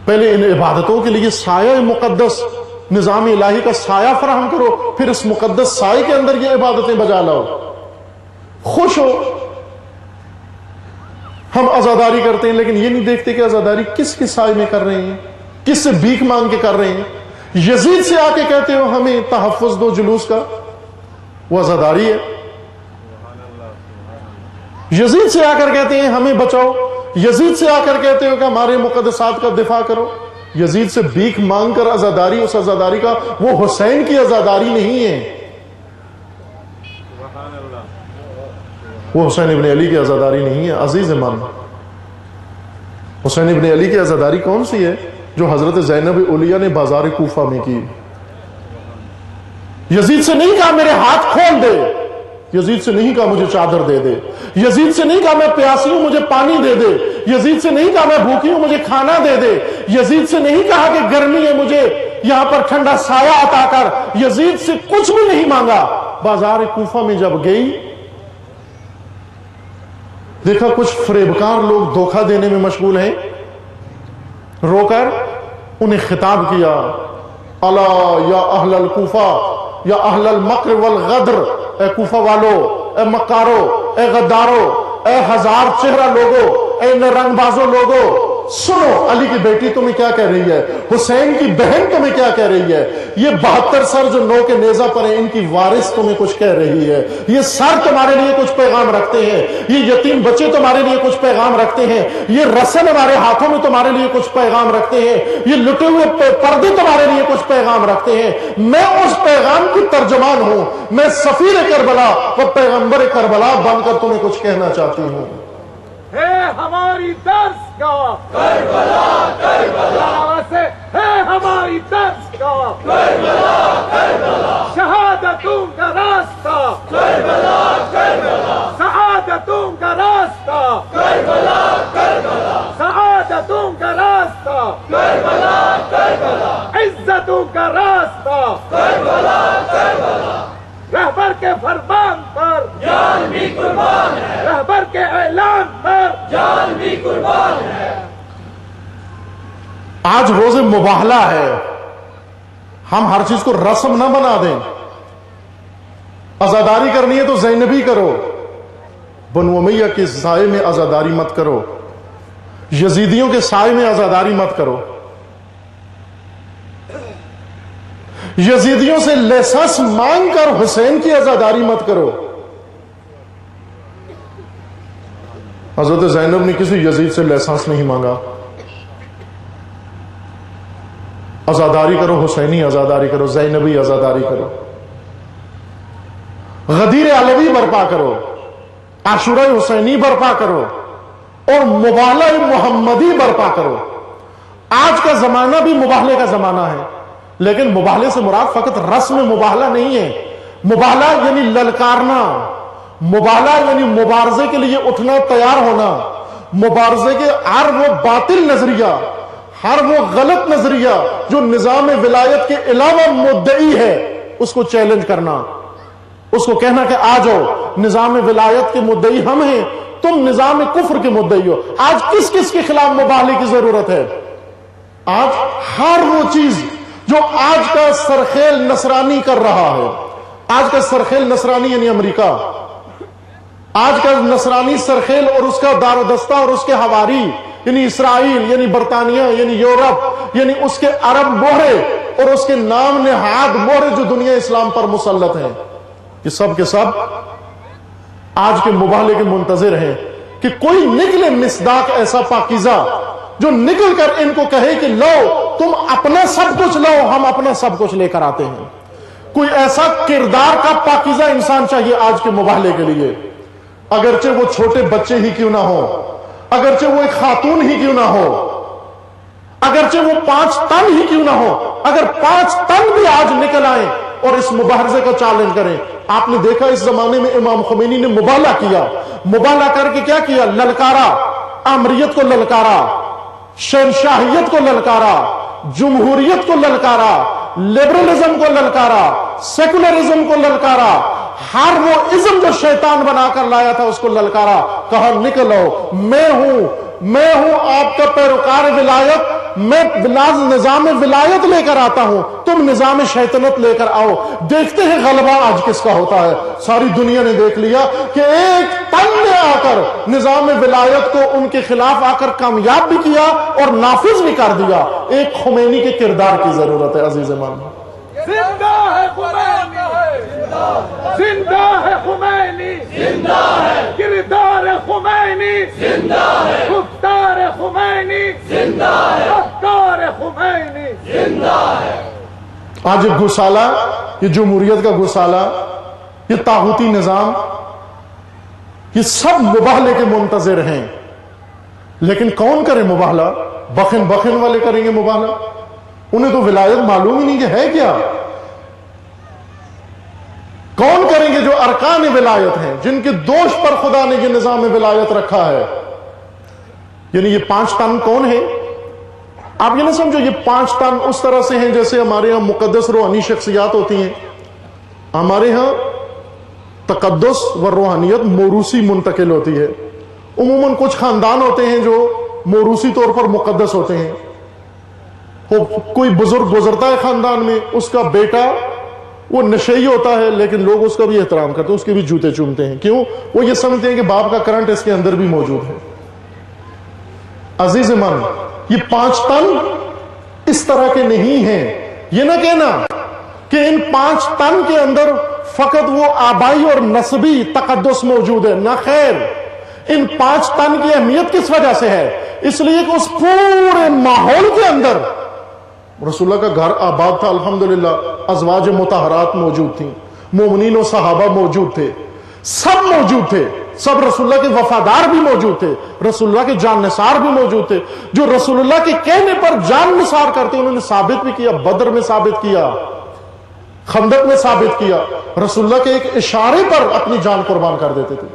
S1: پہلے ان عبادتوں کے لیے سایہ مقدس نظام الہی کا سایہ فراہم کرو، پھر اس مقدس سائے کے اندر یہ عبادتیں بجا لاؤ، خوش ہو۔ ہم عزاداری کرتے ہیں لیکن یہ نہیں دیکھتے کہ عزاداری کس کے سائے میں کر رہے ہیں، کس سے بھیک مانگ کے کر رہے ہیں۔ یزید سے آ کے کہتے ہو ہمیں تحفظ دو جلوس کا، وہ عزاداری ہے۔ یزید سے آ کر کہتے ہیں ہمیں بچاؤ، یزید سے آ کر کہتے ہو کہ ہمارے مقدسات کا دفاع کرو۔ یزید سے بھیک مانگ کر عزاداری، اس عزاداری کا وہ حسین کی عزاداری نہیں ہے، وہ حسین ابن علی کی عزاداری نہیں ہے۔ عزیز من، حسین ابن علی کی عزاداری کون سی ہے؟ جو حضرت زینب علیہ نے بازار کوفہ میں کی، یزید سے نہیں کہا میرے ہاتھ کھول دے، یزید سے نہیں کہا مجھے چادر دے دے، یزید سے نہیں کہا میں پیاسی ہوں مجھے پانی دے دے، یزید سے نہیں کہا میں بھوکی ہوں مجھے کھانا دے دے، یزید سے نہیں کہا کہ گرمی ہے مجھے یہاں پر ٹھنڈا سایہ عطا کر، یزید سے کچھ بھی نہیں مانگا۔ بازار کوفہ میں جب گئی، دیکھا کچھ فریبکار لوگ دھوکہ دینے میں مشغول ہیں، رو کر انہیں خطاب کیا، الا یا اہل الکوفہ یا اہل المکر والغدر، اے کوفہ والو، اے مکارو، اے غدارو، اے ہزار چہرہ لوگو، اے رنگ بازو لوگو، سنو علی کی بیٹی تمہیں کیا کہہ رہی ہے، حسین کی بہن تمہیں کیا کہہ رہی ہے، یہ 72 سر جو نو کے نیزہ پر ہیں ان کی وارث تمہیں کچھ کہہ رہی ہے، یہ سر تمہارے لیے کچھ پیغام رکھتے ہیں، یہ یتیم بچے تمہارے لیے کچھ پیغام رکھتے ہیں، یہ رسن ہمارے ہاتھوں میں تمہارے لیے کچھ پیغام رکھتے ہیں، یہ لٹے ہوئے پردے تمہارے لیے کچھ پیغام رکھتے ہیں۔ میں اس پیغام کی ترجمان ہوں، میں سفیر کربلا و پیغمبر کربلا بن کر تمہیں کچھ کہنا چاہتی ہوں۔
S2: ہے ہماری درس کا کربلا، کربلا سے ہے ہماری درس کا کربلا، کربلا شہادتوں کا راستہ کربلا، کربلا سعادتوں کا راستہ کربلا، کربلا سعادتوں کا راستہ کربلا، کربلا عزتوں کا راستہ کربلا، کربلا رہبر کے فرمان پر جان بھی قربان ہے، رہبر کے اعلان پر جان بھی قربان ہے۔
S1: آج روز مباہلہ ہے، ہم ہر چیز کو رسم نہ بنا دیں۔ عزاداری کرنی ہے تو زینبی کرو، بنو امیہ کے سائے میں عزاداری مت کرو، یزیدیوں کے سائے میں عزاداری مت کرو، یزیدیوں سے لائسنس مانگ کر حسین کی عزاداری مت کرو۔ حضرت زینب نے کسی یزید سے لائسنس نہیں مانگا، عزاداری کرو، حسینی عزاداری کرو، زینبی عزاداری کرو، غدیر علوی برپا کرو، عاشورہ حسینی برپا کرو، اور مباہلہ محمدی برپا کرو۔ آج کا زمانہ بھی مباہلے کا زمانہ ہے، لیکن مباہلے سے مراد فقط رسم مباہلہ نہیں ہے۔ مباہلہ یعنی للکارنا، مباہلہ یعنی مبارزے کے لیے اٹھنا، تیار ہونا، مبارزے کے ہر وہ باطل نظریہ، ہر وہ غلط نظریہ جو نظام ولایت کے علاوہ مدعی ہے، اس کو چیلنج کرنا، اس کو کہنا کہ آ جاؤ، نظام ولایت کے مدعی ہم ہیں، تم نظام کفر کے مدعی ہو۔ آج کس کس کے خلاف مباہلے کی ضرورت ہے؟ آج ہر وہ چیز جو آج کا سرخیل نصرانی کر رہا ہے، آج کا سرخیل نصرانی یعنی امریکہ، آج کا نصرانی سرخیل اور اس کا دار و دستہ اور اس کے حواری یعنی اسرائیل، یعنی برطانیہ، یعنی یورپ، یعنی اس کے عرب مہرے اور اس کے نام نہاد مہرے جو دنیا اسلام پر مسلط ہیں، یہ سب کے سب آج کے مباہلے کے منتظر ہیں کہ کوئی نکلے مصداق ایسا پاکیزہ جو نکل کر ان کو کہے کہ لو تم اپنا سب کچھ لو، ہم اپنا سب کچھ لے کر آتے ہیں۔ کوئی ایسا کردار کا پاکیزہ انسان چاہیے آج کے مباہلے کے لیے، اگرچہ وہ چھوٹے بچے ہی کیوں نہ ہو، اگرچہ وہ ایک خاتون ہی کیوں نہ ہو، اگرچہ وہ 5 تن ہی کیوں نہ ہو، اگر 5 تن بھی آج نکل آئیں اور اس مبارزے کا چیلنج کریں۔ آپ نے دیکھا اس زمانے میں امام خمینی نے مباہلہ کیا، مباہلہ کر کے کیا کیا؟ للکارا، آمریت کو للکارا، شہنشاہیت کو للکارا، جمہوریت کو للکارا، لبرلزم کو للکارا، سیکولرزم کو للکارا، ہر وہ ازم جو شیطان بنا کر لایا تھا اس کو للکارا، کہا نکلو، میں ہوں آپ کا پیروکار ولایت، میں نظام ولایت لے کر آتا ہوں، تم نظام شیطنت لے کر آؤ، دیکھتے ہیں غلبہ آج کس کا ہوتا ہے۔ ساری دنیا نے دیکھ لیا کہ ایک تن نے آ کر نظام ولایت کو ان کے خلاف آ کر کامیاب بھی کیا اور نافذ بھی کر دیا۔ ایک خمینی کے کردار کی ضرورت ہے عزیز مان۔
S2: زندہ ہے خمینی، زندہ ہے خمینی، زندہ ہے کردار خمینی، زندہ ہے گفتار خمینی، زندہ ہے افکار خمینی، زندہ ہے۔
S1: آج یہ گسالہ، یہ جمہوریت کا گسالہ، یہ طاغوتی نظام، یہ سب مباہلے کے منتظر ہیں، لیکن کون کرے مباہلہ؟ بخن والے کریں گے مباہلہ، انہیں تو ولایت معلوم ہی نہیں کہ ہے کیا۔ کون کریں گے جو ارکان ولایت ہیں، جن کے دوش پر خدا نے یہ نظام ولایت رکھا ہے؟ یعنی یہ 5 تن کون ہیں؟ آپ یہ نہ سمجھو یہ 5 تن اس طرح سے ہیں جیسے ہمارے ہاں مقدس روحانی شخصیات ہوتی ہیں. ہمارے ہاں تقدس و روحانیت موروثی منتقل ہوتی ہے. عموماً کچھ خاندان ہوتے ہیں جو موروثی طور پر مقدس ہوتے ہیں. کوئی بزرگ گزرتا ہے خاندان میں، اس کا بیٹا وہ نشئی ہوتا ہے لیکن لوگ اس کا بھی احترام کرتے ہیں، اس کے بھی جوتے چومتے ہیں. کیوں؟ وہ یہ سمجھتے ہیں کہ باپ کا کرنٹ اس کے اندر بھی موجود ہے. عزیز من، یہ 5 تن اس طرح کے نہیں ہیں. یہ نہ کہنا کہ ان 5 تن کے اندر فقط وہ آبائی اور نسبی تقدس موجود ہے. نہ خیر، ان 5 تن کی اہمیت کس وجہ سے ہے؟ اس لیے کہ اس پورے ماحول کے اندر رسول اللہ کا گھر آباد تھا. الحمدللہ ازواج مطہرات موجود تھیں، مومنین و صحابہ موجود تھے، سب موجود تھے. سب رسول اللہ کے وفادار بھی موجود تھے، رسول اللہ کے جان نثار بھی موجود تھے. جو رسول اللہ کے کہنے پر جان نثار کرتے انہوں نے ثابت بھی کیا، بدر میں ثابت کیا، خندق میں ثابت کیا. رسول اللہ کے ایک اشارے پر اپنی جان قربان کر دیتے تھے.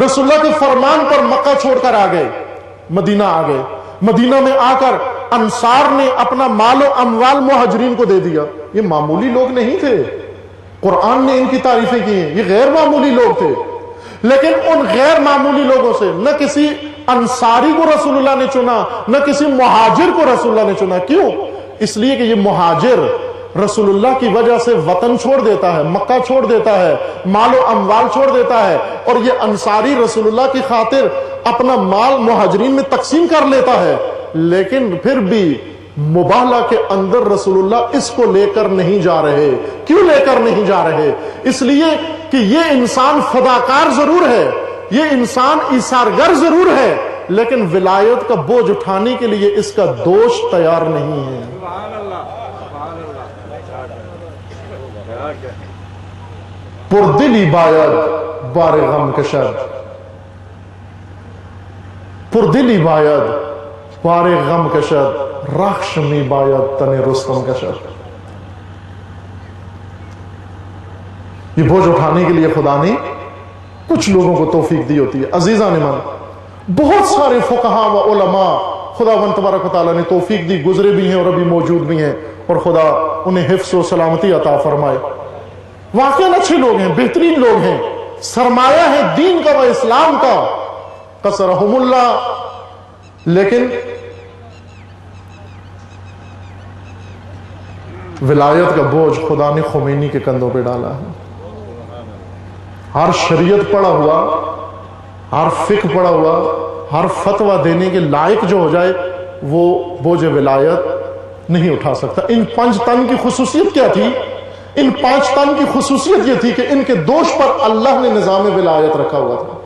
S1: رسول اللہ کے فرمان پر مکہ چھوڑ کر آ گئے، مدینہ آ گئے. مدینہ میں آ کر انصار نے اپنا مال و اموال مہاجرین کو دے دیا. یہ معمولی لوگ نہیں تھے، قرآن نے ان کی تعریفیں کی ہیں. یہ غیر معمولی لوگ تھے. لیکن ان غیر معمولی لوگوں سے نہ کسی انصاری کو رسول اللہ نے چنا، نہ کسی مہاجر کو رسول اللہ نے چنا. کیوں؟ اس لیے کہ یہ مہاجر رسول اللہ کی وجہ سے وطن چھوڑ دیتا ہے، مکہ چھوڑ دیتا ہے، مال و اموال چھوڑ دیتا ہے. اور یہ انصاری رسول اللہ کی خاطر اپنا مال مہاجرین میں تقسیم کر لیتا ہے. لیکن پھر بھی مباہلہ کے اندر رسول اللہ اس کو لے کر نہیں جا رہے. کیوں لے کر نہیں جا رہے؟ اس لیے کہ یہ انسان فداکار ضرور ہے، یہ انسان ایثارگر ضرور ہے، لیکن ولایت کا بوجھ اٹھانے کے لیے اس کا دوش تیار نہیں ہے. پردلی باید بار غم کشد، پردلی باید بار غم کشد، رخش می باید تن رستم کشد. یہ بوجھ اٹھانے کے لیے خدا نے کچھ لوگوں کو توفیق دی ہوتی ہے. عزیزان من، بہت سارے فقہاء و علماء خداوند تبارک و تعالیٰ نے توفیق دی، گزرے بھی ہیں اور ابھی موجود بھی ہیں، اور خدا انہیں حفظ و سلامتی عطا فرمائے. واقعاً اچھے لوگ ہیں، بہترین لوگ ہیں، سرمایہ ہے دین کا و اسلام کا، قصرہم اللہ. لیکن ولایت کا بوجھ خدا نے خمینی کے کندھوں پہ ڈالا ہے. ہر شریعت پڑھا ہوا، ہر فقہ پڑھا ہوا، ہر فتویٰ دینے کے لائق جو ہو جائے وہ بوجھ ولایت نہیں اٹھا سکتا. ان 5 تن کی خصوصیت کیا تھی؟ ان 5 تن کی خصوصیت یہ تھی کہ ان کے دوش پر اللہ نے نظام ولایت رکھا ہوا تھا.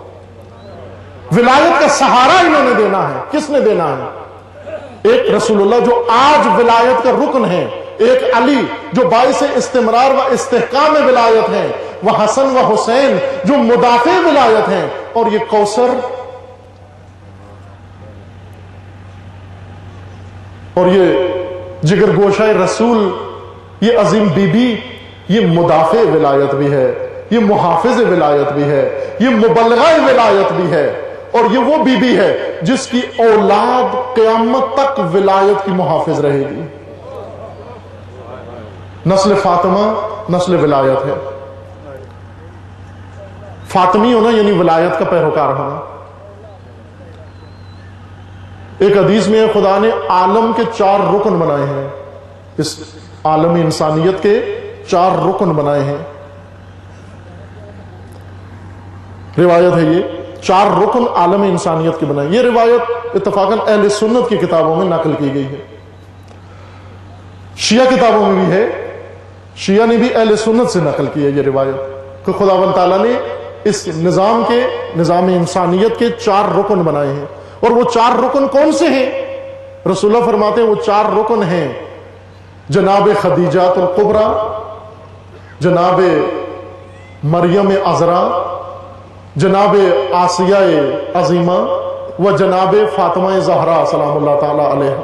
S1: ولایت کا سہارا انہوں نے دینا ہے. کس نے دینا ہے؟ ایک رسول اللہ جو آج ولایت کا رکن ہے، ایک علی جو باعث استمرار و استحکام ولایت ہیں، وہ حسن و حسین جو مدافع ولایت ہیں، اور یہ کوثر اور یہ جگر گوشہ رسول، یہ عظیم بی بی، یہ مدافع ولایت بھی ہے، یہ محافظ ولایت بھی ہے، یہ مبلغہ ولایت بھی ہے. اور یہ وہ بی بی ہے جس کی اولاد قیامت تک ولایت کی محافظ رہے گی. نسل فاطمہ نسل ولایت ہے. فاطمی ہونا یعنی ولایت کا پیروکار ہونا. ایک حدیث میں خدا نے عالم کے 4 رکن بنائے ہیں، اس عالمی انسانیت کے 4 رکن بنائے ہیں. روایت ہے یہ 4 رکن عالم انسانیت کے بنائے. یہ روایت اتفاقاً اہل سنت کی کتابوں میں نقل کی گئی ہے، شیعہ کتابوں میں بھی ہے. شیعہ نے بھی اہل سنت سے نقل کی ہے یہ روایت کہ خداوند تعالیٰ نے اس نظام انسانیت کے 4 رکن بنائے ہیں. اور وہ 4 رکن کون سے ہیں؟ رسول اللہ فرماتے ہیں وہ 4 رکن ہیں: جناب خدیجہ الکبریٰ، جناب مریم عذرا، جناب آسیہ عظیمہ و جناب فاطمہ زہرا سلام اللہ تعالی علیہ.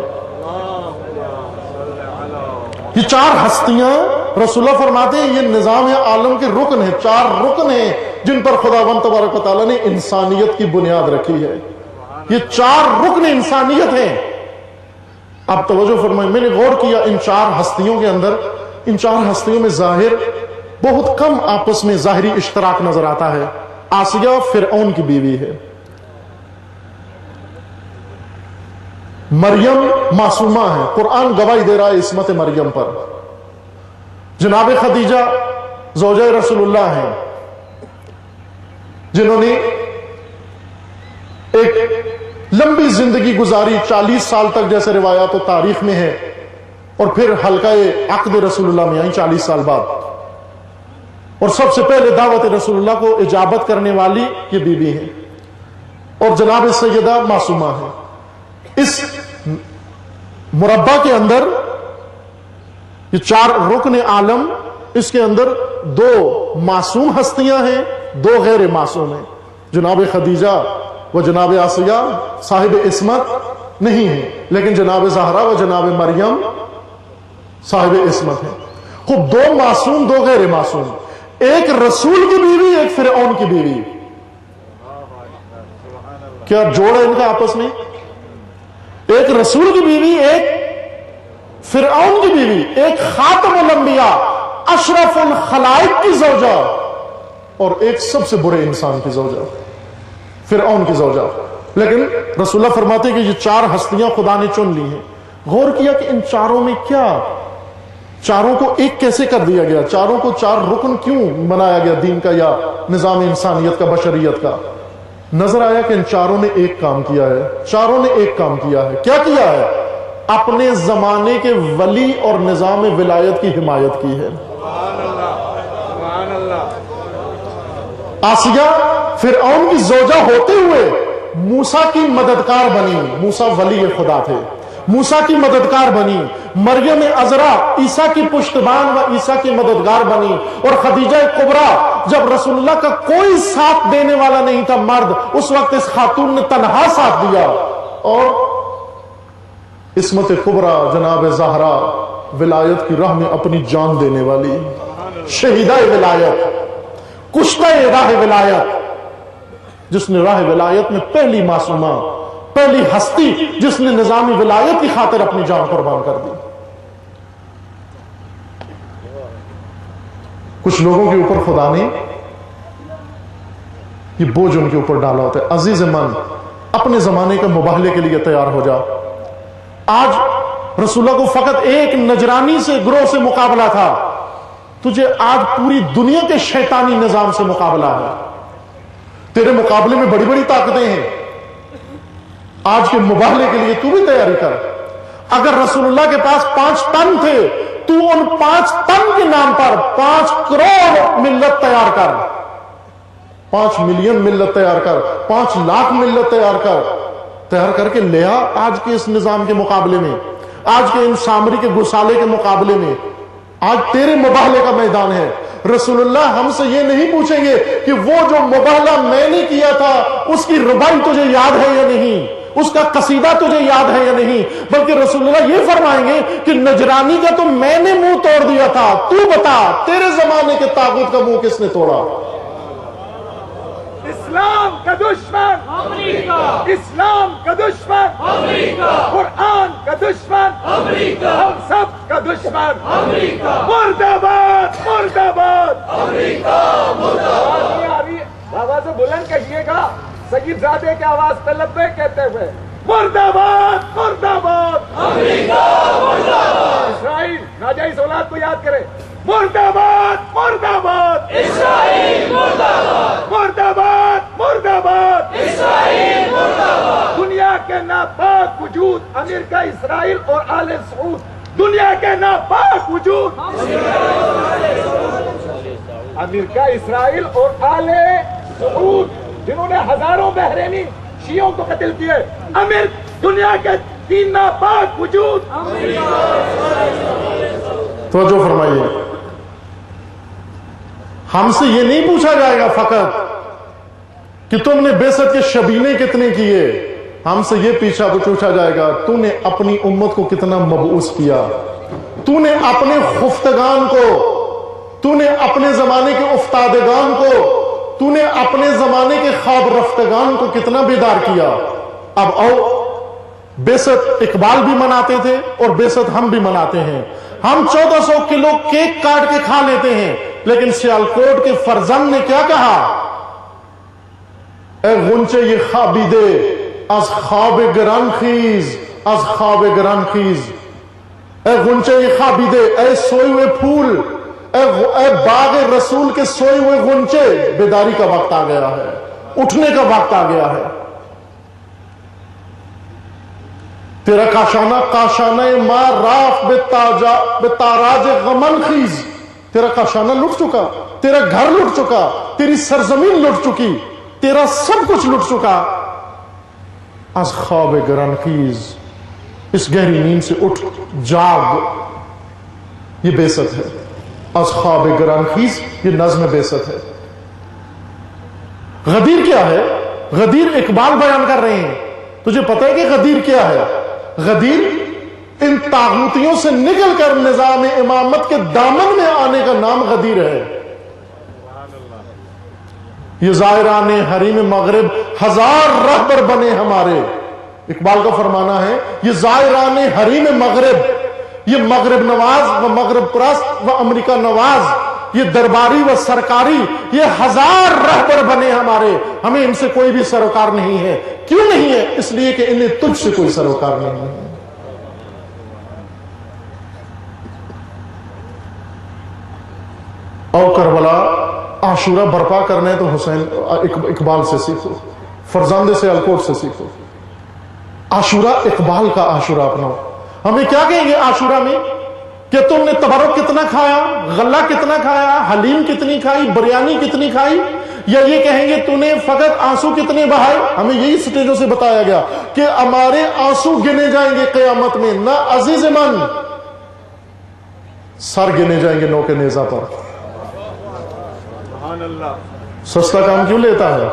S1: یہ 4 ہستیاں رسول اللہ فرماتے ہیں یہ نظام عالم کے رکن ہیں، 4 رکن ہیں جن پر خداوند تبارک و تعالیٰ نے انسانیت کی بنیاد رکھی ہے. یہ 4 رکن انسانیت ہیں. اب توجہ فرمائیں، میں نے غور کیا ان 4 ہستیوں کے اندر، ان 4 ہستیوں میں ظاہر بہت کم آپس میں ظاہری اشتراک نظر آتا ہے. آسیہ فرعون کی بیوی ہے، مریم معصومہ ہے، قرآن گواہی دے رہا ہے عصمت مریم پر. جناب خدیجہ زوجہ رسول اللہ ہیں جنہوں نے ایک لمبی زندگی گزاری، 40 سال تک جیسے روایات و تاریخ میں ہے، اور پھر حلقہ عقد رسول اللہ میں آئی 40 سال بعد، اور سب سے پہلے دعوت رسول اللہ کو اجابت کرنے والی یہ بیوی ہیں، اور جناب سیدہ معصومہ ہیں. اس مربع کے اندر یہ 4 رکن عالم، اس کے اندر 2 معصوم ہستیاں ہیں، 2 غیر معصوم ہیں. جناب خدیجہ و جناب آسیہ صاحب عصمت نہیں ہیں، لیکن جناب زہرا و جناب مریم صاحب عصمت ہیں. خود 2 معصوم 2 غیر معصوم، ایک رسول کی بیوی ایک فرعون کی بیوی. کیا جوڑ ہے ان کا آپس میں؟ ایک رسول کی بیوی، ایک فرعون کی بیوی، ایک خاتم الانبیاء اشرف الخلائق کی زوجہ، اور ایک سب سے برے انسان کی زوجہ، فرعون کی زوجہ. لیکن رسول اللہ فرماتے ہیں کہ یہ 4 ہستیاں خدا نے چن لی ہیں. غور کیا کہ ان 4 میں کیا، 4 کو ایک کیسے کر دیا گیا؟ 4 کو 4 رکن کیوں بنایا گیا دین کا یا نظام انسانیت کا، بشریت کا؟ نظر آیا کہ ان 4 نے ایک کام کیا ہے. 4 نے ایک کام کیا ہے. کیا کیا ہے؟ اپنے زمانے کے ولی اور نظام ولایت کی حمایت کی ہے. آسیہ فرعون کی زوجہ ہوتے ہوئے موسیٰ کی مددگار بنی. موسیٰ ولی خدا تھے، موسیٰ کی مددگار بنی. مریم عذرا عیسیٰ کی پشتبان و عیسیٰ کی مددگار بنی. اور خدیجہ کبریٰ جب رسول اللہ کا کوئی ساتھ دینے والا نہیں تھا مرد، اس وقت اس خاتون نے تنہا ساتھ دیا. اور عصمت کبریٰ جناب زہرا ولایت کی راہ میں اپنی جان دینے والی، شہیدہ ولایت، کشتہ راہ ولایت، جس نے راہ ولایت میں پہلی معصومہ، پہلی ہستی جس نے نظام ولایت کی خاطر اپنی جان قربان کر دی. کچھ لوگوں کے اوپر خدا نے یہ بوجھ ان کے اوپر ڈالا ہوتا ہے. عزیز من، اپنے زمانے کے مباہلے کے لیے تیار ہو جا. آج رسول اللہ کو فقط ایک نجرانی سے گروہ سے مقابلہ تھا، تجھے آج پوری دنیا کے شیطانی نظام سے مقابلہ ہے. تیرے مقابلے میں بڑی بڑی طاقتیں ہیں. آج کے مباہلے کے لیے تو بھی تیاری کر. اگر رسول اللہ کے پاس 5 ٹن تھے، تو ان 5 ٹن کے نام پر 5 کروڑ ملت تیار کر، 5 ملین ملت تیار کر، 5 لاکھ ملت تیار کر کے لے آ آج کے اس نظام کے مقابلے میں، آج کے ان سامری کے گسالے کے مقابلے میں. آج تیرے مباہلے کا میدان ہے. رسول اللہ ہم سے یہ نہیں پوچھیں گے کہ وہ جو مباہلہ میں نے کیا تھا اس کی ربائی تجھے یاد ہے یا نہیں، اس کا قصیدہ تجھے یاد ہے یا نہیں، بلکہ رسول اللہ یہ فرمائیں گے کہ نجرانی کا تو میں نے منہ توڑ دیا تھا، تو بتا تیرے زمانے کے طاغوت کا منہ کس نے توڑا؟
S2: اسلام کا دشمن امریکہ، اسلام کا دشمن امریکہ، قرآن کا دشمن امریکہ، ہم سب کا دشمن امریکہ. مرد آباد، مرد آباد، امریکہ مرد آباد. آواز بلند کہیے گا، سید زادے کے آواز پہ لبیک کہتے ہوئے، مرد آباد، مرد آباد، امریکہ مرد آباد. اسرائیل ناجائز اولاد کو یاد کرے، مرد آباد، مرد آباد، اسرائیل مرد آباد، مرد آباد، مرد آباد، اسرائیل مرد آباد. دنیا کے ناپاک وجود امریکہ، اسرائیل اور آل سعود، دنیا کے ناپاک وجود امریکہ، اسرائیل اور آل سعود، جنہوں نے ہزاروں بحرینی شیعوں کو قتل کیے. دنیا کے 3 ناپاک وجود.
S1: توجہ فرمائیے، ہم سے یہ نہیں پوچھا جائے گا فقط کہ تم نے بعثت کے شبینے کتنے کیے، ہم سے یہ پوچھا جائے گا تو نے اپنی امت کو کتنا مبعوث کیا. تو نے اپنے خفتگان کو، تو نے اپنے زمانے کے افتادگان کو، تو نے اپنے زمانے کے خواب رفتگان کو کتنا بیدار کیا۔ اب آؤ، بیست اقبال بھی مناتے تھے اور بیست ہم بھی مناتے ہیں۔ ہم 1400 کلو کیک کاٹ کے کھا لیتے ہیں، لیکن سیالکوٹ کے فرزند نے کیا کہا؟ اے غنچے یہ خوابیدے از خواب گران خیز، از خواب گران خیز۔ اے غنچے یہ خوابیدے، اے سوئے ہوئے پھول، اے باغ رسول کے سوئے ہوئے غنچے، بیداری کا وقت آ گیا ہے، اٹھنے کا وقت آ گیا ہے۔ تیرا کاشانہ کاشانہ ماں راف بے تاراج غمن خیز، تیرا کاشانہ لٹ چکا، تیرا گھر لٹ چکا، تیری سرزمین لٹ چکی، تیرا سب کچھ لٹ چکا۔ از خواب گران خیز، اس گہری نیند سے اٹھ جاگ، یہ بیست ہے۔ از خواب گران خیز، یہ نظم بیست ہے۔ غدیر کیا ہے؟ غدیر اقبال بیان کر رہے ہیں۔ تجھے پتہ ہے کہ غدیر کیا ہے؟ غدیر ان طاغوتیوں سے نکل کر نظام امامت کے دامن میں آنے کا نام غدیر ہے۔ یہ زائران حریم مغرب ہزار رہبر بنے ہمارے، اقبال کا فرمانا ہے یہ زائران حریم مغرب، یہ مغرب نواز و مغرب پرست و امریکہ نواز، یہ درباری و سرکاری، یہ ہزار رہبر بنے ہمارے، ہمیں ان سے کوئی بھی سروکار نہیں ہے۔ کیوں نہیں ہے؟ اس لیے کہ انہیں تجھ سے کوئی سروکار نہیں ہے۔ اور کربلا عاشورہ برپا کرنا ہے تو حسین اقبال سے سیکھو، فرزند سے الکوٹ سے سیکھو۔ عاشورہ اقبال کا عاشورہ اپناؤ۔ ہمیں کیا کہیں گے عاشورہ میں کہ تم نے تبرک کتنا کھایا، غلہ کتنا کھایا، حلیم کتنی کھائی، بریانی کتنی کھائی، یا یہ کہیں گے تو نے فقط آنسو کتنے بہائے؟ ہمیں یہی سٹیجوں سے بتایا گیا کہ ہمارے آنسو گنے جائیں گے قیامت میں، نہ عزیز من، سر گنے جائیں گے نو کے نیزہ پر۔ سستا کام کیوں لیتا ہے؟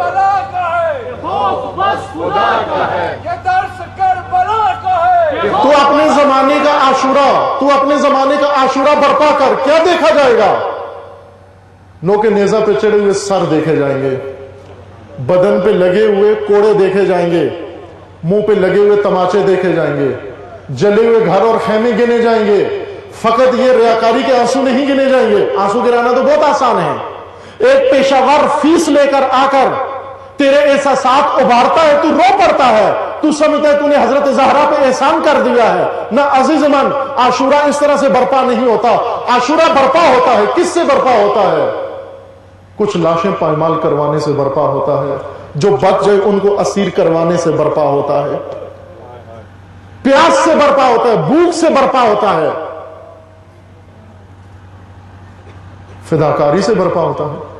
S1: تو اپنے زمانے کا عاشورہ، تو اپنے زمانے کا عاشورہ برپا کر، کیا دیکھا جائے گا؟ نو کے نیزہ پہ چڑھے ہوئے سر دیکھے جائیں گے، بدن پہ لگے ہوئے کوڑے دیکھے جائیں گے، منہ پہ لگے ہوئے تماچے دیکھے جائیں گے، جلے ہوئے گھر اور خیمے گنے جائیں گے۔ فقط یہ ریاکاری کے آنسو نہیں گنے جائیں گے۔ آنسو گرانا تو بہت آسان ہے۔ ایک پیشہ ور فیس لے کر آ کر تیرے احساسات ابھارتا ہے، تو رو پڑتا ہے، تو سمجھتا ہے تو نے حضرت زہرا پہ احسان کر دیا ہے۔ نہ عزیز من، عاشورہ اس طرح سے برپا نہیں ہوتا۔ عاشورہ برپا ہوتا ہے، کس سے برپا ہوتا ہے؟ کچھ لاشیں پائمال کروانے سے برپا ہوتا ہے، جو بچ جائے ان کو اسیر کروانے سے برپا ہوتا ہے، پیاس سے برپا ہوتا ہے، بھوک سے برپا ہوتا ہے، فداکاری سے برپا ہوتا ہے۔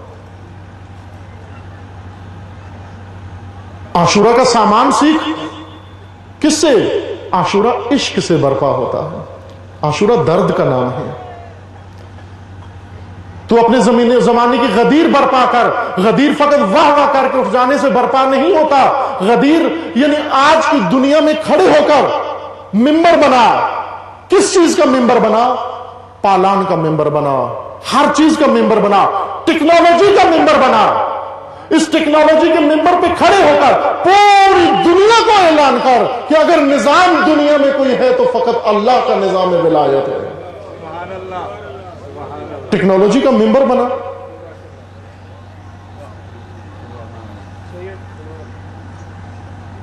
S1: عاشورہ کا سامان سیکھ، کس سے؟ عاشورہ عشق سے برپا ہوتا ہے۔ عاشورہ درد کا نام ہے۔ تو اپنے زمانے کی غدیر برپا کر، غدیر فقط واہ واہ کر کے اٹھ جانے سے برپا نہیں ہوتا۔ غدیر یعنی آج کی دنیا میں کھڑے ہو کر ممبر بنا۔ کس چیز کا ممبر بنا؟ پالان کا ممبر بنا، ہر چیز کا ممبر بنا، ٹیکنالوجی کا ممبر بنا۔ اس ٹیکنالوجی کے ممبر پہ کھڑے ہو کر پوری دنیا کو اعلان کر کہ اگر نظام دنیا میں کوئی ہے تو فقط اللہ کا نظام ولایت ہے۔ ٹیکنالوجی کا ممبر بنا۔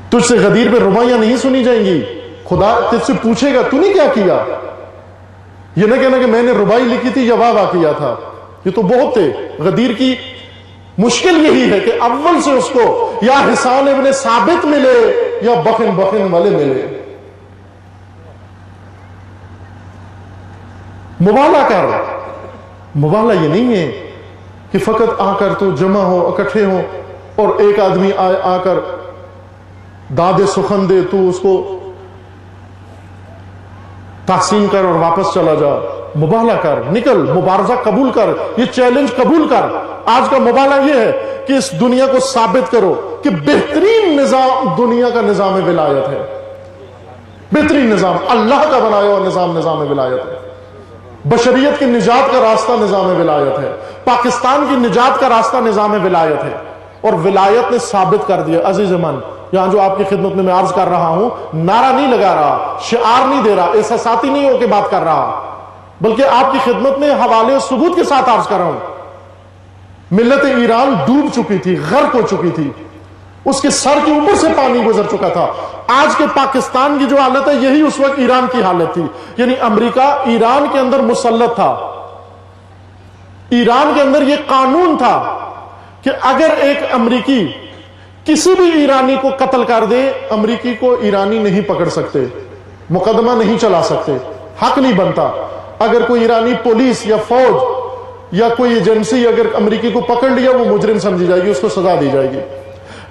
S1: تجھ سے غدیر پہ ربائیاں نہیں سنی جائیں گی۔ خدا تجھ سے پوچھے گا تو نے کیا کیا؟ یہ نہ کہنا کہ میں نے ربائی لکھی تھی یا واہ واہ کیا تھا، یہ تو بہت تھے۔ غدیر کی مشکل یہی ہے کہ اول سے اس کو یا حسان ابن ثابت ملے یا بخن والے ملے۔ مبالغہ کر، مبالغہ یہ نہیں ہے کہ فقط آ کر تو جمع ہو، اکٹھے ہو اور ایک آدمی آ کر داد سخن دے، تو اس کو تحسین کر اور واپس چلا جا۔ مبالغہ کر، نکل، مبارزہ قبول کر، یہ چیلنج قبول کر۔ آج کا مبالغہ یہ ہے کہ اس دنیا کو ثابت کرو کہ بہترین نظام دنیا کا نظام ولایت ہے، بہترین نظام اللہ کا بنایا ہوا نظام ولایت ہے۔ بشریت کی نجات کا راستہ نظام ولایت ہے، پاکستان کی نجات کا راستہ نظام ولایت ہے، اور ولایت نے ثابت کر دیا۔ عزیز من، یہاں جو آپ کی خدمت میں عرض کر رہا ہوں، نعرہ نہیں لگا رہا، شعار نہیں دے رہا، احساساتی نہیں ہو کے بات کر رہا، بلکہ آپ کی خدمت میں حوالے و ثبوت کے ساتھ عرض کر رہا ہوں۔ ملت ایران ڈوب چکی تھی، غرق ہو چکی تھی، اس کے سر کے اوپر سے پانی گزر چکا تھا۔ آج کے پاکستان کی جو حالت ہے، یہی اس وقت ایران کی حالت تھی۔ یعنی امریکہ ایران کے اندر مسلط تھا، ایران کے اندر یہ قانون تھا کہ اگر ایک امریکی کسی بھی ایرانی کو قتل کر دے، امریکی کو ایرانی نہیں پکڑ سکتے، مقدمہ نہیں چلا سکتے، حق نہیں بنتا۔ اگر کوئی ایرانی پولیس یا فوج یا کوئی ایجنسی اگر امریکی کو پکڑ لیا، وہ مجرم سمجھی جائے گی، اس کو سزا دی جائے گی۔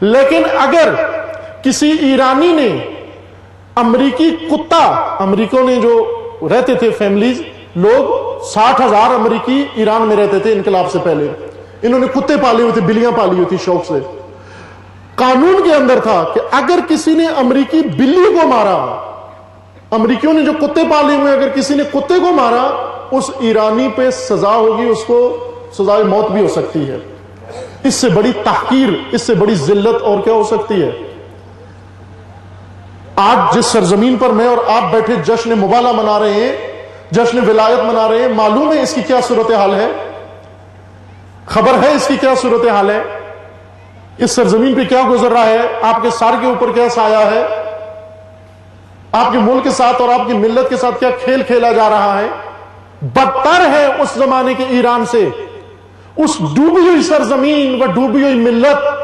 S1: لیکن اگر کسی ایرانی نے امریکی کتا، امریکوں نے جو رہتے تھے فیملیز، لوگ 60,000 امریکی ایران میں رہتے تھے انقلاب سے پہلے، انہوں نے کتے پالے ہوئے تھے، بلیاں پالی ہوئی تھی شوق سے۔ قانون کے اندر تھا کہ اگر کسی نے امریکی بلی کو مارا، امریکیوں نے جو کتے پالے ہوئے، اگر کسی نے کتے کو مارا، اس ایرانی پہ سزا ہوگی، اس کو سزائے موت بھی ہو سکتی ہے۔ اس سے بڑی تحقیر، اس سے بڑی ذلت اور کیا ہو سکتی ہے؟ آج جس سرزمین پر میں اور آپ بیٹھے جشن مبالہ منا رہے ہیں، جشن ولایت منا رہے ہیں، معلوم ہے اس کی کیا صورتحال ہے؟ خبر ہے اس کی کیا صورتحال ہے؟ اس سرزمین پہ کیا گزر رہا ہے؟ آپ کے سر کے اوپر کیا سایہ ہے؟ آپ کے ملک کے ساتھ اور آپ کی ملت کے ساتھ کیا کھیل کھیلا جا رہا ہے؟ بدتر ہے اس زمانے کے ایران سے، اس ڈوبی ہوئی سرزمین و ڈوبی ہوئی ملت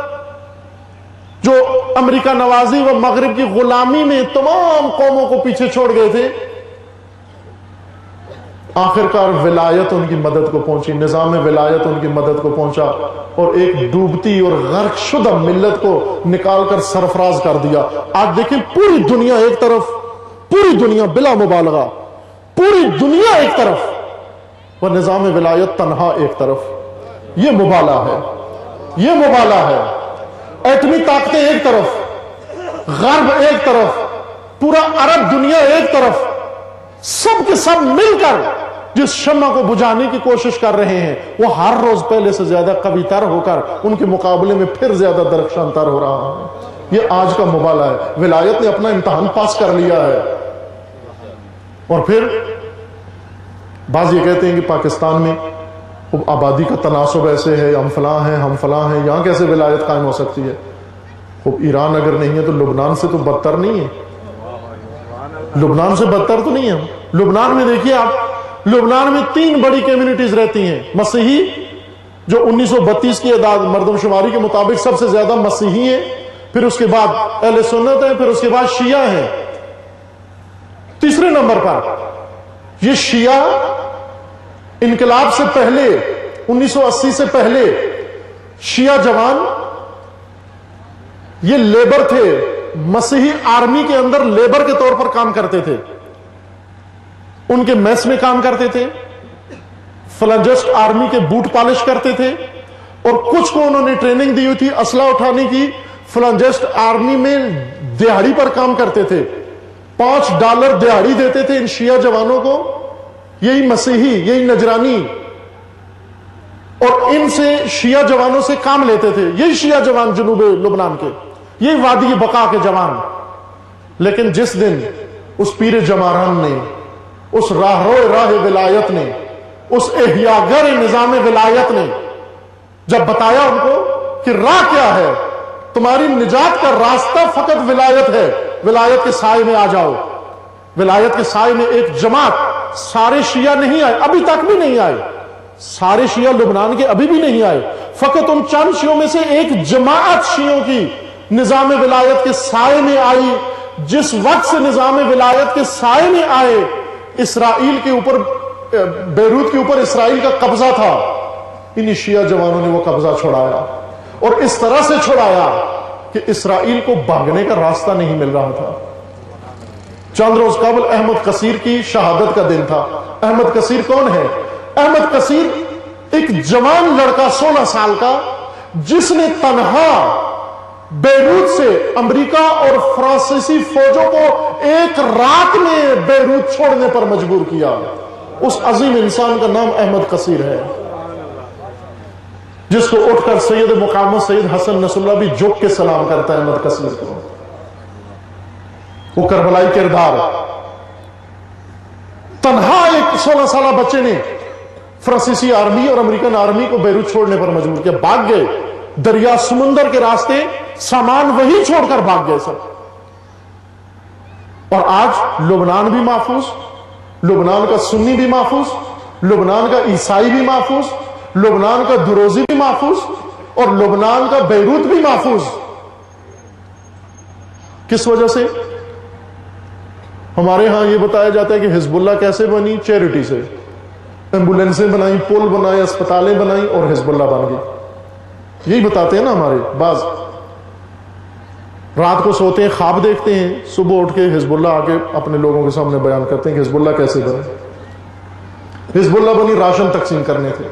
S1: جو امریکہ نوازی و مغرب کی غلامی میں تمام قوموں کو پیچھے چھوڑ گئے تھے۔ آخرکار ولایت ان کی مدد کو پہنچی، نظام ولایت ان کی مدد کو پہنچا، اور ایک ڈوبتی اور غرق شدہ ملت کو نکال کر سرفراز کر دیا۔ آج دیکھیں پوری دنیا ایک طرف، پوری دنیا بلا مبالغہ، پوری دنیا ایک طرف، اور نظام ولایت تنہا ایک طرف۔ یہ مبالغہ ہے، یہ مبالغہ ہے۔ ایٹمی طاقتیں ایک طرف، غرب ایک طرف، پورا عرب دنیا ایک طرف، سب کے سب مل کر جس شمع کو بجھانے کی کوشش کر رہے ہیں، وہ ہر روز پہلے سے زیادہ قوی تر ہو کر ان کے مقابلے میں پھر زیادہ درخشاں تر ہو رہا ہے۔ یہ آج کا مبالغہ ہے۔ ولایت نے اپنا امتحان پاس کر لیا ہے، اور پھر بعض یہ کہتے ہیں کہ پاکستان میں آبادی کا تناسب ایسے ہے، ہم فلاں ہیں، ہم فلاں ہیں، یہاں کیسے ولایت قائم ہو سکتی ہے؟ خوب ایران اگر نہیں ہے تو لبنان سے تو بدتر نہیں ہے، لبنان سے بدتر تو نہیں ہے۔ لبنان میں دیکھیے آپ، لبنان میں 3 بڑی کمیونٹیز رہتی ہیں۔ مسیحی جو 1932 کی اعداد مردم شماری کے مطابق سب سے زیادہ مسیحی ہیں، پھر اس کے بعد اہل سنت ہیں، پھر اس کے بعد شیعہ ہیں۔ تیسرے نمبر پر یہ شیعہ انقلاب سے پہلے 1980 سے پہلے شیعہ جوان یہ لیبر تھے، مسیحی آرمی کے اندر لیبر کے طور پر کام کرتے تھے، ان کے میس میں کام کرتے تھے، فلنجسٹ آرمی کے بوٹ پالش کرتے تھے، اور کچھ کو انہوں نے ٹریننگ دی ہوئی تھی اسلحہ اٹھانے کی۔ فلنجسٹ آرمی میں دہاڑی پر کام کرتے تھے، $5 دہاڑی دیتے تھے ان شیعہ جوانوں کو، یہی مسیحی، یہی نجرانی، اور ان سے شیعہ جوانوں سے کام لیتے تھے۔ یہی شیعہ جوان جنوب لبنان کے، یہی وادی بقا کے جوان۔ لیکن جس دن اس پیر جماران نے، اس راہ ولایت نے، اس احیاگر نظام ولایت نے جب بتایا ان کو کہ راہ کیا ہے، تمہاری نجات کا راستہ فقط ولایت ہے، ولایت کے سائے میں آ جاؤ۔ ولایت کے سائے میں ایک جماعت، سارے شیعہ نہیں آئے، ابھی تک بھی نہیں آئے، سارے شیعہ لبنان کے ابھی بھی نہیں آئے، فقط ان چند شیعوں میں سے ایک جماعت شیعوں کی نظام ولایت کے سائے میں آئی۔ جس وقت سے نظام ولایت کے سائے میں آئے، اسرائیل کے اوپر، بیروت کے اوپر اسرائیل کا قبضہ تھا، انہی شیعہ جوانوں نے وہ قبضہ چھڑایا، اور اس طرح سے چھڑایا کہ اسرائیل کو بھاگنے کا راستہ نہیں مل رہا تھا۔ چند روز قبل احمد کثیر کی شہادت کا دن تھا۔ احمد کثیر کون ہے؟ احمد کثیر ایک جوان لڑکا 16 سال کا، جس نے تنہا بیروت سے امریکہ اور فرانسیسی فوجوں کو ایک رات میں بیروت چھوڑنے پر مجبور کیا۔ اس عظیم انسان کا نام احمد کثیر ہے، جس کو اٹھ کر سید مقامت سید حسن نصر اللہ بھی جھک کے سلام کرتا ہے احمد کثیر کو. وہ کربلائی کردار. تنہا ایک 16 سالہ بچے نے فرانسیسی آرمی اور امریکن آرمی کو بیروت چھوڑنے پر مجبور کیا. بھاگ گئے دریا سمندر کے راستے، سامان وہی چھوڑ کر بھاگ گئے سب. اور آج لبنان بھی محفوظ، لبنان کا سنی بھی محفوظ، لبنان کا عیسائی بھی محفوظ، لبنان کا دروزی بھی محفوظ، اور لبنان کا بیروت بھی محفوظ. کس وجہ سے؟ ہمارے ہاں یہ بتایا جاتا ہے کہ حزب اللہ کیسے بنی؟ چیریٹی سے. ایمبولینسیں بنائیں، پل بنائے، اسپتالیں بنائیں اور حزب اللہ بن گئی. یہی بتاتے ہیں نا ہمارے بعض. رات کو سوتے ہیں، خواب دیکھتے ہیں، صبح اٹھ کے حزب اللہ آ کے اپنے لوگوں کے سامنے بیان کرتے ہیں کہ حزب اللہ کیسے بنے. حزب اللہ بنی راشن تقسیم کرنے تھے.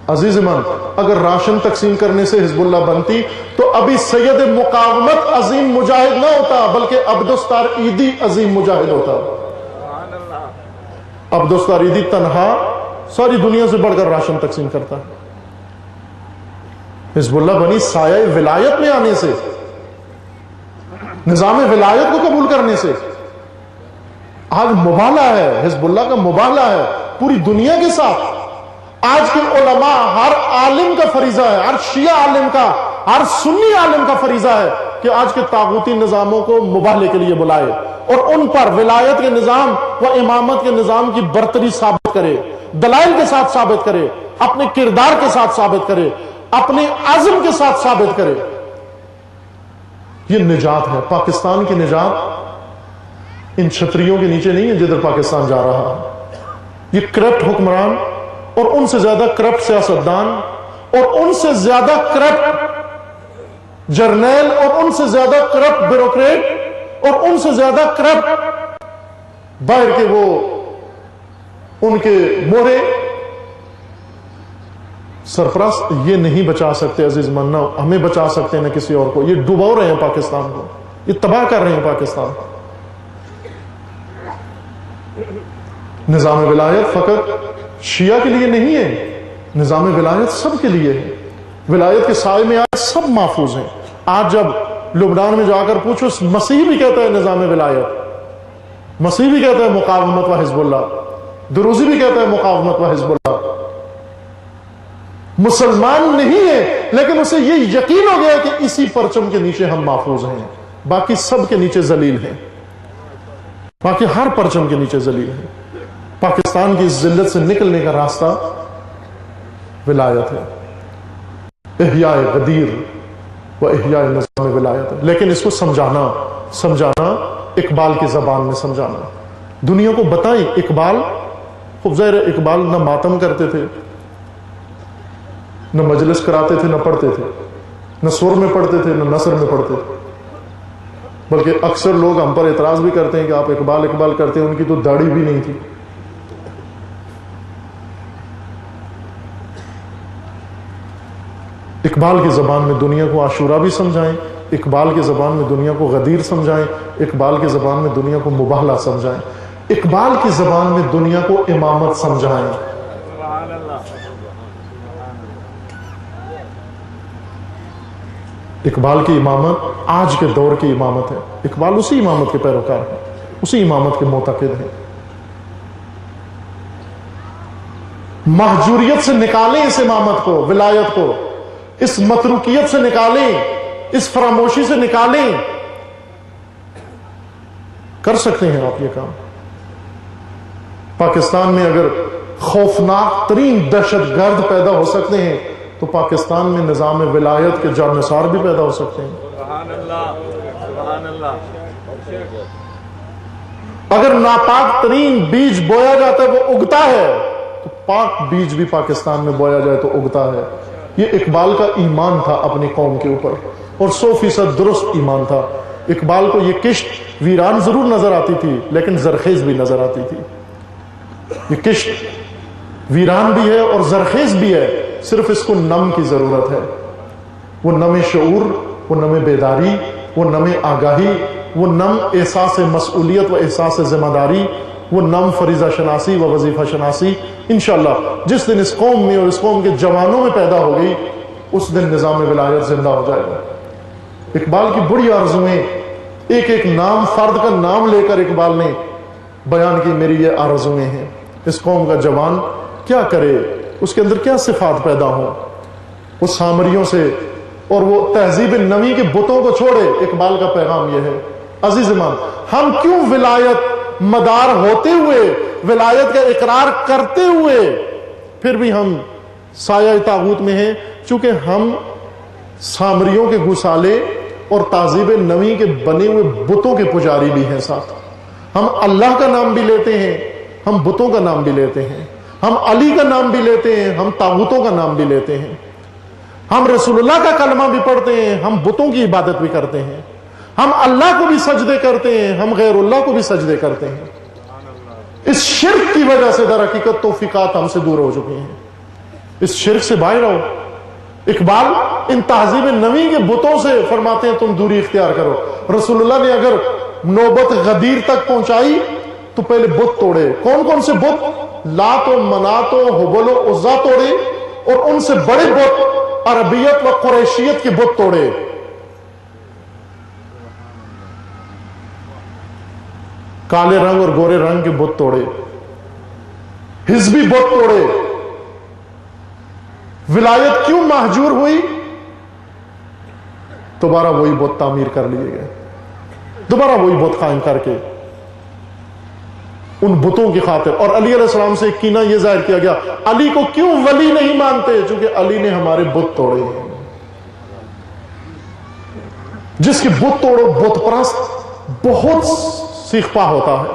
S1: عزیز ایمان، اگر راشن تقسیم کرنے سے حزب اللہ بنتی تو ابھی سید مقاومت عظیم مجاہد نہ ہوتا، بلکہ عبدالستار عیدی عظیم مجاہد ہوتا. عبدالستار عیدی تنہا ساری دنیا سے بڑھ کر راشن تقسیم کرتا ہے. حزب اللہ بنی سایہ ولایت میں آنے سے، نظام ولایت کو قبول کرنے سے. آج مباہلہ ہے، حزب اللہ کا مباہلہ ہے پوری دنیا کے ساتھ. آج کے علماء، ہر عالم کا فریضہ ہے، ہر شیعہ عالم کا، ہر سنی عالم کا فریضہ ہے کہ آج کے طاغوتی نظاموں کو مباہلے کے لیے بلائے اور ان پر ولایت کے نظام و امامت کے نظام کی برتری ثابت کرے، دلائل کے ساتھ ثابت کرے، اپنے کردار کے ساتھ ثابت کرے، اپنے عزم کے ساتھ ثابت کرے. یہ نجات ہے. پاکستان کی نجات ان چھتریوں کے نیچے نہیں ہے جدھر پاکستان جا رہا ہے. یہ کرپٹ حکمران اور ان سے زیادہ کرپٹ سیاستدان اور ان سے زیادہ کرپٹ جرنیل اور ان سے زیادہ کرپٹ بیوروکریٹ اور ان سے زیادہ کرپٹ باہر کے وہ ان کے مورے سرپرست یہ نہیں بچا سکتے. عزیز من، نہ ہمیں بچا سکتے ہیں نہ کسی اور کو. یہ ڈبو رہے ہیں پاکستان کو، یہ تباہ کر رہے ہیں پاکستان کو. نظام ولایت فقط شیعہ کے لیے نہیں ہے، نظام ولایت سب کے لیے ہے. ولایت کے سائے میں آج سب محفوظ ہیں. آج جب لبنان میں جا کر پوچھو، مسیح بھی کہتا ہے نظام ولایت، مسیح بھی کہتا ہے مقاومت و حزب اللہ، دروزی بھی کہتا ہے مقاومت و حزب اللہ. مسلمان نہیں ہے لیکن اسے یہ یقین ہو گیا کہ اسی پرچم کے نیچے ہم محفوظ ہیں. باقی سب کے نیچے ذلیل ہیں، باقی ہر پرچم کے نیچے ذلیل ہیں. پاکستان کی اس ذلت سے نکلنے کا راستہ ولایت ہے، احیاء غدیر و احیاء نظام ولایت ہے. لیکن اس کو سمجھانا اقبال کی زبان میں سمجھانا. دنیا کو بتائیں اقبال، خوب ظاہر اقبال نہ ماتم کرتے تھے، نہ مجلس کراتے تھے، نہ پڑھتے تھے، نہ سر میں پڑھتے تھے، نہ نثر میں پڑھتے تھے. بلکہ اکثر لوگ ہم پر اعتراض بھی کرتے ہیں کہ آپ اقبال کرتے ہیں، ان کی تو داڑھی بھی نہیں تھی. اقبال کی زبان میں دنیا کو عاشورہ بھی سمجھائیں، اقبال کی زبان میں دنیا کو غدیر سمجھائیں، اقبال کی زبان میں دنیا کو مباہلہ سمجھائیں، اقبال کی زبان میں دنیا کو امامت سمجھائیں. اقبال کی امامت آج کے دور کی امامت ہے. اقبال اسی امامت کے پیروکار ہیں، اسی امامت کے معتقد ہیں. مہجوریت سے نکالیں اس امامت کو، ولایت کو، اس متروکیت سے نکالیں، اس فراموشی سے نکالیں. کر سکتے ہیں آپ یہ کام. پاکستان میں اگر خوفناک ترین دہشت گرد پیدا ہو سکتے ہیں تو پاکستان میں نظام ولایت کے جانثار بھی پیدا ہو سکتے ہیں.
S2: سبحان اللہ، سبحان اللہ.
S1: اگر ناپاک ترین بیج بویا جاتا ہے وہ اگتا ہے، تو پاک بیج بھی پاکستان میں بویا جائے تو اگتا ہے. یہ اقبال کا ایمان تھا اپنی قوم کے اوپر، اور 100% درست ایمان تھا. اقبال کو یہ کشت ویران ضرور نظر آتی تھی لیکن زرخیز بھی نظر آتی تھی. یہ کشت ویران بھی ہے اور زرخیز بھی ہے، صرف اس کو نم کی ضرورت ہے. وہ نم شعور، وہ نم بیداری، وہ نم آگاہی، وہ نم احساس مسئولیت و احساس ذمہ داری وہ نام فریضہ شناسی و وظیفہ شناسی انشاءاللہ جس دن اس قوم میں اور اس قوم کے جوانوں میں پیدا ہو گئی اس دن نظام ولایت زندہ ہو جائے گا۔ اقبال کی بڑی آرزویں، ایک ایک نام، فرد کا نام لے کر اقبال نے بیان کی، میری یہ آرزویں ہیں، اس قوم کا جوان کیا کرے، اس کے اندر کیا صفات پیدا ہوں، وہ سامریوں سے اور وہ تہذیب نوی کے بتوں کو چھوڑے۔ اقبال کا پیغام یہ ہے عزیز مان، ہم کیوں ولایت مدار ہوتے ہوئے، ولایت کا اقرار کرتے ہوئے پھر بھی ہم سایہ طاغوت میں ہیں؟ چونکہ ہم سامریوں کے گسالے اور تہذیب نوی کے بنے ہوئے بتوں کے پجاری بھی ہیں ساتھ۔ ہم اللہ کا نام بھی لیتے ہیں، ہم بتوں کا نام بھی لیتے ہیں، ہم علی کا نام بھی لیتے ہیں، ہم طاغوتوں کا نام بھی لیتے ہیں، ہم رسول اللہ کا کلمہ بھی پڑھتے ہیں، ہم بتوں کی عبادت بھی کرتے ہیں، ہم اللہ کو بھی سجدے کرتے ہیں، ہم غیر اللہ کو بھی سجدے کرتے ہیں۔ اس شرک کی وجہ سے در حقیقت توفیقات ہم سے دور ہو چکی ہیں، اس شرک سے باہر رہو۔ اقبال ان تہذیب نوی کے بتوں سے فرماتے ہیں تم دوری اختیار کرو۔ رسول اللہ نے اگر نوبت غدیر تک پہنچائی تو پہلے بت توڑے۔ کون کون سے بت؟ لات و منات و حبل و عزا توڑے، اور ان سے بڑے بت عربیت و قریشیت کے بت توڑے۔ کالے رنگ اور گورے رنگ کے بت توڑے، حزبی بت توڑے۔ ولایت کیوں محجور ہوئی؟ دوبارہ وہی بت تعمیر کر لیے گئے، دوبارہ وہی بت قائم کر کے ان بتوں کی خاطر۔ اور علی علیہ السلام سے ایک کینہ یہ ظاہر کیا گیا، علی کو کیوں ولی نہیں مانتے؟ چونکہ علی نے ہمارے بت توڑے ہیں۔ جس کے بت توڑو، بت پرست بہت سیخ پا ہوتا ہے۔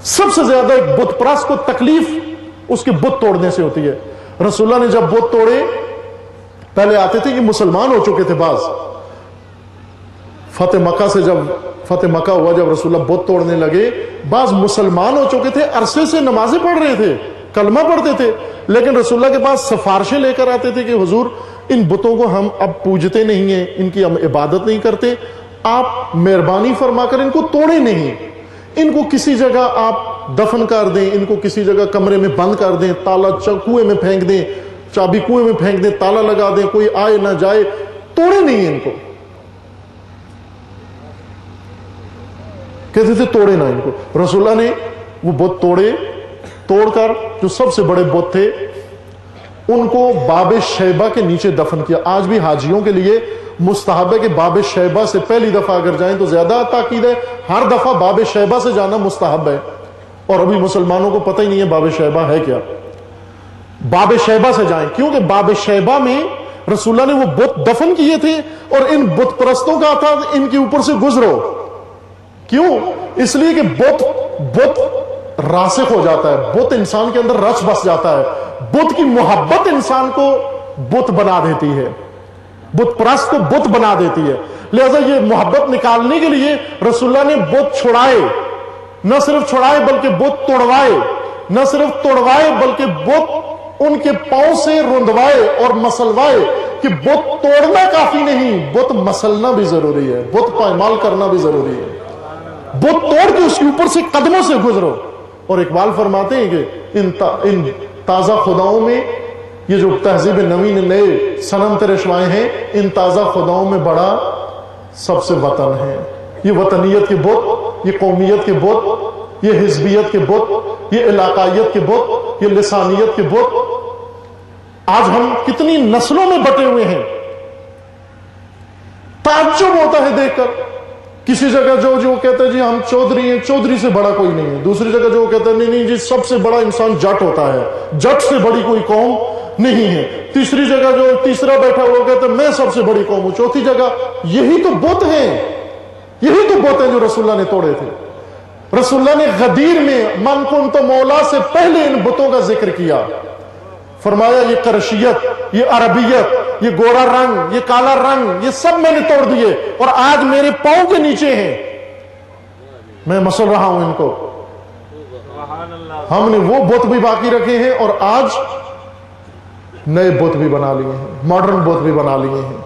S1: سب سے زیادہ ایک بت پرست کو تکلیف اس کے بت توڑنے سے ہوتی ہے۔ رسول اللہ نے جب بت توڑے، پہلے آتے تھے کہ مسلمان ہو چکے تھے بعض، فتح مکہ سے جب فتح مکہ ہوا، جب رسول اللہ بت توڑنے لگے، بعض مسلمان ہو چکے تھے، عرصے سے نمازیں پڑھ رہے تھے، کلمہ پڑھتے تھے، لیکن رسول اللہ کے پاس سفارشیں لے کر آتے تھے کہ حضور ان بتوں کو ہم اب پوجتے نہیں ہیں، ان کی ہم عبادت نہیں کرتے، آپ مہربانی فرما کر ان کو توڑے نہیں، ان کو کسی جگہ آپ دفن کر دیں، ان کو کسی جگہ کمرے میں بند کر دیں، تالا کنویں میں پھینک دیں، چابی کنویں میں پھینک دیں، تالا لگا دیں، کوئی آئے نہ جائے، توڑے نہیں ان کو۔ کہتے تھے توڑے نہ ان کو۔ رسول اللہ نے وہ بت توڑے، توڑ کر جو سب سے بڑے بت تھے ان کو باب شیبہ کے نیچے دفن کیا۔ آج بھی حاجیوں کے لیے مستحب ہے کہ باب شیبہ سے پہلی دفعہ اگر جائیں تو زیادہ تاکید ہے، ہر دفعہ باب شیبہ سے جانا مستحب ہے، اور ابھی مسلمانوں کو پتہ ہی نہیں ہے باب شیبہ ہے کیا۔ باب شیبہ سے جائیں، کیونکہ باب شیبہ میں رسول اللہ نے وہ بت دفن کیے تھے، اور ان بت پرستوں کا تھا ان کے اوپر سے گزرو۔ کیوں؟ اس لیے کہ بت راسخ ہو جاتا ہے، بت انسان کے اندر رچ بس جاتا ہے، بت کی محبت انسان کو بت بنا دیتی ہے، بت پرست کو بت بنا دیتی ہے۔ لہذا یہ محبت نکالنے کے لیے رسول اللہ نے بت چھڑائے، نہ صرف چھڑائے بلکہ بت توڑوائے، نہ صرف توڑوائے بلکہ بت ان کے پاؤں سے رندوائے اور مسلوائے، کہ بت توڑنا کافی نہیں، بت مسلنا بھی ضروری ہے، بت پائمال کرنا بھی ضروری ہے، بت توڑ کے اس کے اوپر سے قدموں سے گزرو۔ اور اقبال فرماتے ہیں کہ ان تازہ خداؤں میں، یہ جو تہذیب نوی نے نئے صنم ترشوائے ہیں، ان تازہ خداؤں میں بڑا سب سے وطن ہے۔ یہ وطنیت کے بت، یہ قومیت کے بت، یہ حزبیت کے بت، یہ علاقائیت کے بت، یہ لسانیت کے بت، آج ہم کتنی نسلوں میں بٹے ہوئے ہیں۔ تعجب ہوتا ہے دیکھ کر، کسی جگہ جو کہتا ہے جی ہم چودھری ہیں، چودھری سے بڑا کوئی نہیں ہے، دوسری جگہ جو کہتا ہے نہیں جی سب سے بڑا انسان جٹ ہوتا ہے، جٹ سے بڑی کوئی قوم نہیں ہے، تیسری جگہ جو تیسرا بیٹھا ہوا کہتا ہے میں سب سے بڑی قوم ہوں، چوتھی جگہ۔ یہی تو بت ہیں، یہی تو بت ہیں جو رسول اللہ نے توڑے تھے۔ رسول اللہ نے غدیر میں من کنت مولا سے پہلے ان بتوں کا ذکر کیا، فرمایا یہ قرشیت، یہ عربیت، یہ گورا رنگ، یہ کالا رنگ، یہ سب میں نے توڑ دیے، اور آج میرے پاؤں کے نیچے ہیں، میں مسل رہا ہوں ان کو۔ ہم نے وہ بت بھی باقی رکھے ہیں، اور آج نئے بت بھی بنا لیے ہیں، ماڈرن بت بھی بنا لیے ہیں۔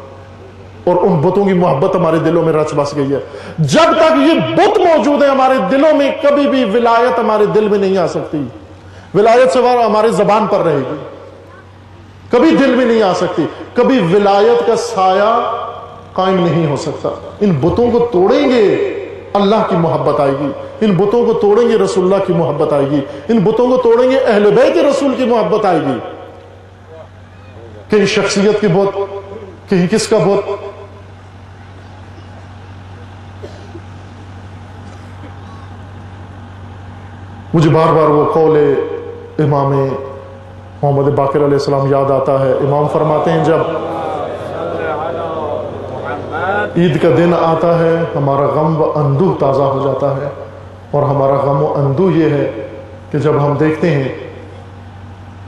S1: اور ان بتوں کی محبت ہمارے دلوں میں رچ بس گئی ہے. جب تک یہ بت موجود ہیں ہمارے دلوں میں کبھی بھی ولایت ہمارے دل میں نہیں آ سکتی. ولایت سے ہمارے زبان پر رہے گی, کبھی دل میں نہیں آ سکتی. کبھی ولایت کا سایہ قائم نہیں ہو سکتا. ان بتوں کو توڑیں گے اللہ کی محبت آئے گی. ان بتوں کو توڑیں گے رسول اللہ کی محبت آئے گی. ان بتوں کو توڑیں گے اہل بیت رسول کی محبت آئے گی. کہیں شخصیت کی بت, کہیں کس کا بت. مجھے بار بار وہ قول امام محمد باقر علیہ السلام یاد آتا ہے. امام فرماتے ہیں جب عید کا دن آتا ہے ہمارا غم و اندوہ تازہ ہو جاتا ہے. اور ہمارا غم و اندوہ یہ ہے کہ جب ہم دیکھتے ہیں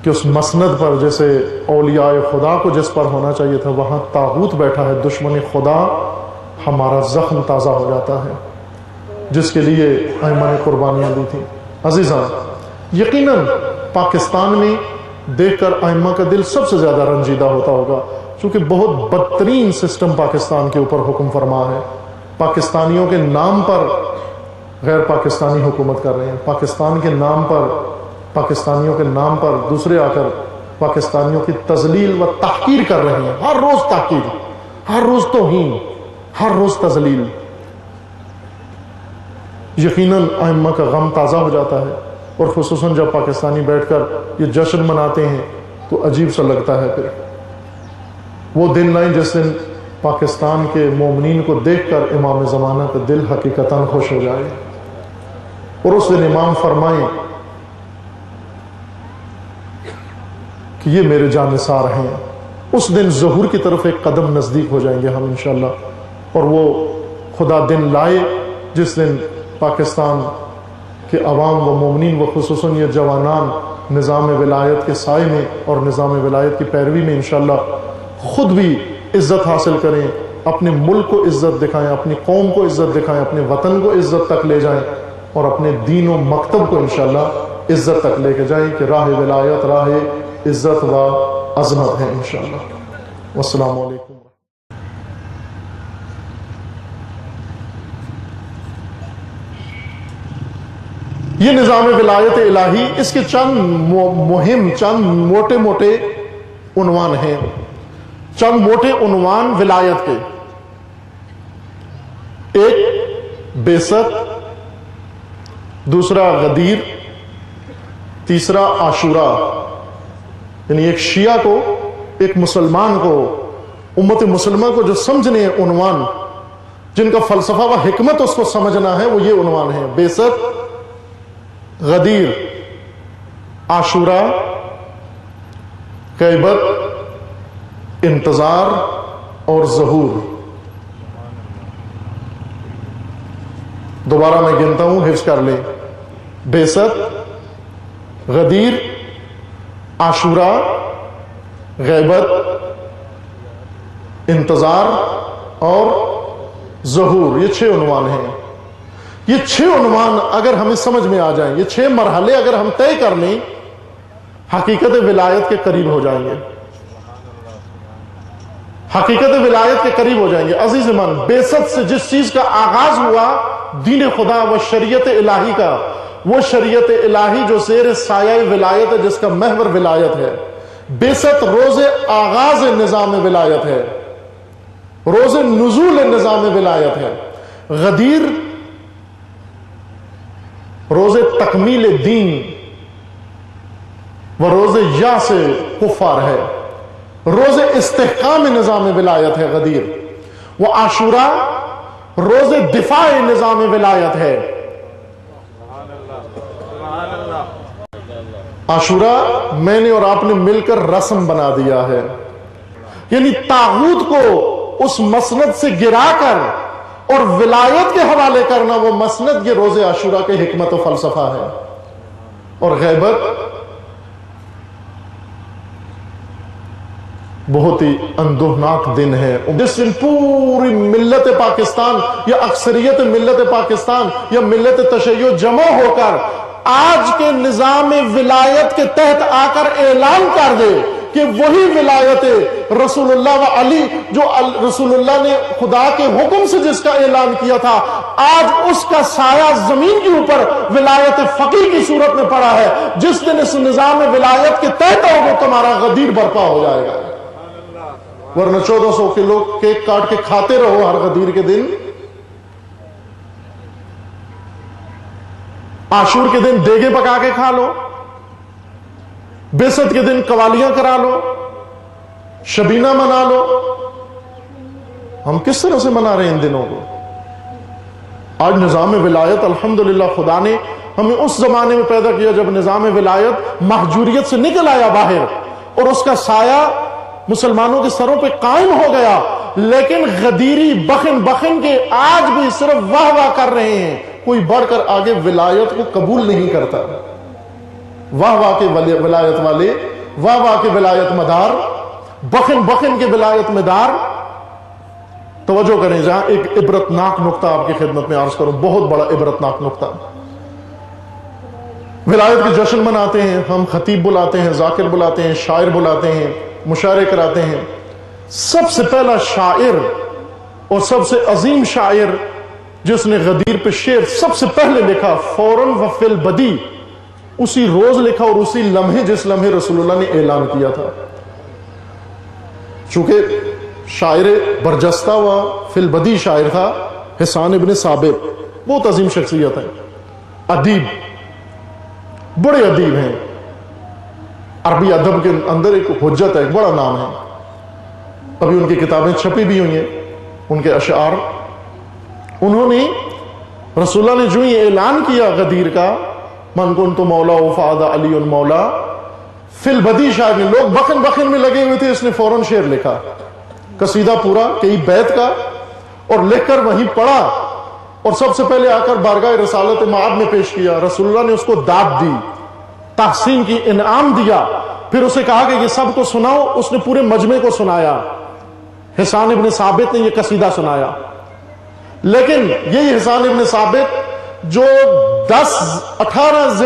S1: کہ اس مسند پر جیسے اولیاء خدا کو جس پر ہونا چاہیے تھا وہاں طاغوت بیٹھا ہے, دشمن خدا, ہمارا زخم تازہ ہو جاتا ہے جس کے لیے ائمہ نے قربانیاں دی تھیں. عزیزاں, یقیناً پاکستان میں دیکھ کر ائمہ کا دل سب سے زیادہ رنجیدہ ہوتا ہوگا, چونکہ بہت بدترین سسٹم پاکستان کے اوپر حکم فرما ہے. پاکستانیوں کے نام پر غیر پاکستانی حکومت کر رہے ہیں. پاکستان کے نام پر, پاکستانیوں کے نام پر دوسرے آ کر پاکستانیوں کی تذلیل و تحقیر کر رہے ہیں. ہر روز تحقیر, ہر روز توہین, ہر روز تذلیل. یقیناً ائمہ کا غم تازہ ہو جاتا ہے, اور خصوصاً جب پاکستانی بیٹھ کر یہ جشن مناتے ہیں تو عجیب سا لگتا ہے. پھر وہ دن لائیں جس دن پاکستان کے مومنین کو دیکھ کر امام زمانہ کا دل حقیقتاً خوش ہو جائے, اور اس دن امام فرمائیں کہ یہ میرے جانثار ہیں. اس دن ظہور کی طرف ایک قدم نزدیک ہو جائیں گے ہم انشاءاللہ. اور وہ خدا دن لائے جس دن پاکستان کے عوام و مومنین و خصوصاً یہ جوانان نظام ولایت کے سائے میں اور نظام ولایت کی پیروی میں انشاءاللہ خود بھی عزت حاصل کریں, اپنے ملک کو عزت دکھائیں, اپنی قوم کو عزت دکھائیں, اپنے وطن کو عزت تک لے جائیں, اور اپنے دین و مکتب کو انشاءاللہ عزت تک لے کے جائیں کہ راہ ولایت راہ عزت و عظمت ہے انشاءاللہ. والسلام علیکم. یہ نظام ولایت الہی, اس کے چند مہم, چند موٹے موٹے عنوان ہیں, چند موٹے عنوان ولایت کے. ایک بعثت, دوسرا غدیر, تیسرا عاشورہ. یعنی ایک شیعہ کو, ایک مسلمان کو, امت مسلمہ کو جو سمجھنے ہیں عنوان, جن کا فلسفہ و حکمت اس کو سمجھنا ہے, وہ یہ عنوان ہے: بعثت, غدیر, عاشورہ, غیبت, انتظار اور ظہور. دوبارہ میں گنتا ہوں, حفظ کر لیں. بعثت, غدیر, عاشورہ, غیبت, انتظار اور ظہور. یہ 6 عنوان ہیں. یہ 6 عنوان اگر ہمیں سمجھ میں آ جائیں, یہ 6 مرحلے اگر ہم طے کر لیں, حقیقت ولایت کے قریب ہو جائیں گے. حقیقت ولایت کے قریب ہو جائیں گے. عزیز من, بعثت سے جس چیز کا آغاز ہوا دین خدا و شریعت الہی کا, وہ شریعت الہی جو زیر سایہ ولایت ہے, جس کا محور ولایت ہے. بعثت روز آغاز نظام ولایت ہے, روز نزول نظام ولایت ہے. غدیر روز تکمیل دین و روز یاس کفار ہے, روز استحکام نظام ولایت ہے غدیر. وہ عاشورہ روز دفاع نظام ولایت ہے. عاشورہ میں نے اور آپ نے مل کر رسم بنا دیا ہے, یعنی طاغوت کو اس مسند سے گرا کر اور ولایت کے حوالے کرنا, وہ مسند یہ روز عاشورہ کے حکمت و فلسفہ ہے. اور غیبت بہت ہی اندوہناک دن ہے, جس دن پوری ملت پاکستان یا اکثریت ملت پاکستان یا ملت تشیع جمع ہو کر آج کے نظام ولایت کے تحت آ کر اعلان کر دے کہ وہی ولایت رسول اللہ و علی جو رسول اللہ نے خدا کے حکم سے جس کا اعلان کیا تھا، آج اس کا سایہ زمین کے اوپر ولایت فقیہ کی صورت میں پڑا ہے. جس دن اس نظام ولایت کے تحت ہوگا تمہارا غدیر برپا ہو جائے گا، ورنہ 1400 کلو کیک کاٹ کے کھاتے رہو ہر غدیر کے دن. عاشور کے دن دیگے پکا کے کھا لو، بیست کے دن قوالیاں کرا لو، شبینہ منا لو. ہم کس طرح سے منا رہے ہیں ان دنوں کو؟ آج نظام ولایت الحمدللہ خدا نے ہمیں اس زمانے میں پیدا کیا جب نظام ولایت مہجوریت سے نکل آیا باہر اور اس کا سایہ مسلمانوں کے سروں پہ قائم ہو گیا. لیکن غدیری بخن کے آج بھی صرف واہ واہ کر رہے ہیں، کوئی بڑھ کر آگے ولایت کو قبول نہیں کرتا. واہ واہ کے ولایت والے، واہ واہ کے ولایت مدار، بخن کے ولایت مدار. توجہ کریں، جہاں ایک عبرتناک نقطہ آپ کی خدمت میں عرض کروں، بہت بڑا عبرتناک نقطہ. ولایت کے جشن مناتے ہیں ہم، خطیب بلاتے ہیں، ذاکر بلاتے ہیں، شاعر بلاتے ہیں، مشاعرے کراتے ہیں. سب سے پہلا شاعر اور سب سے عظیم شاعر جس نے غدیر پہ شعر سب سے پہلے لکھا، فوراً و فی البدی، اسی روز لکھا اور اسی لمحے جس لمحے رسول اللہ نے اعلان کیا تھا. چونکہ شاعر برجستہ و فی البدی شاعر تھا حسان ابن ثابت، بہت عظیم شخصیت ہے، ادیب، بڑے ادیب ہیں. عربی ادب کے اندر ایک حجت ہے، ایک بڑا نام ہے. ابھی ان کی کتابیں چھپی بھی ہوئی ہیں، ان کے اشعار. انہوں نے رسول اللہ نے جو یہ اعلان کیا غدیر کا، من کنت مولا فہذا علی مولا، فی البدی شاعر نے، لوگ بخن میں لگے ہوئے تھے، اس نے فوراً شعر لکھا، قصیدہ پورا کئی بیت کا، اور لکھ کر وہیں پڑھا اور سب سے پہلے آ کر بارگاہ رسالت معاد میں پیش کیا. رسول اللہ نے اس کو داد دی، تحسین کی، انعام دیا. پھر اسے کہا کہ یہ سب کو سناؤ. اس نے پورے مجمع کو سنایا. حسان ابن ثابت نے یہ قصیدہ سنایا. لیکن یہی حسان ابن ثابت جو 18 ذی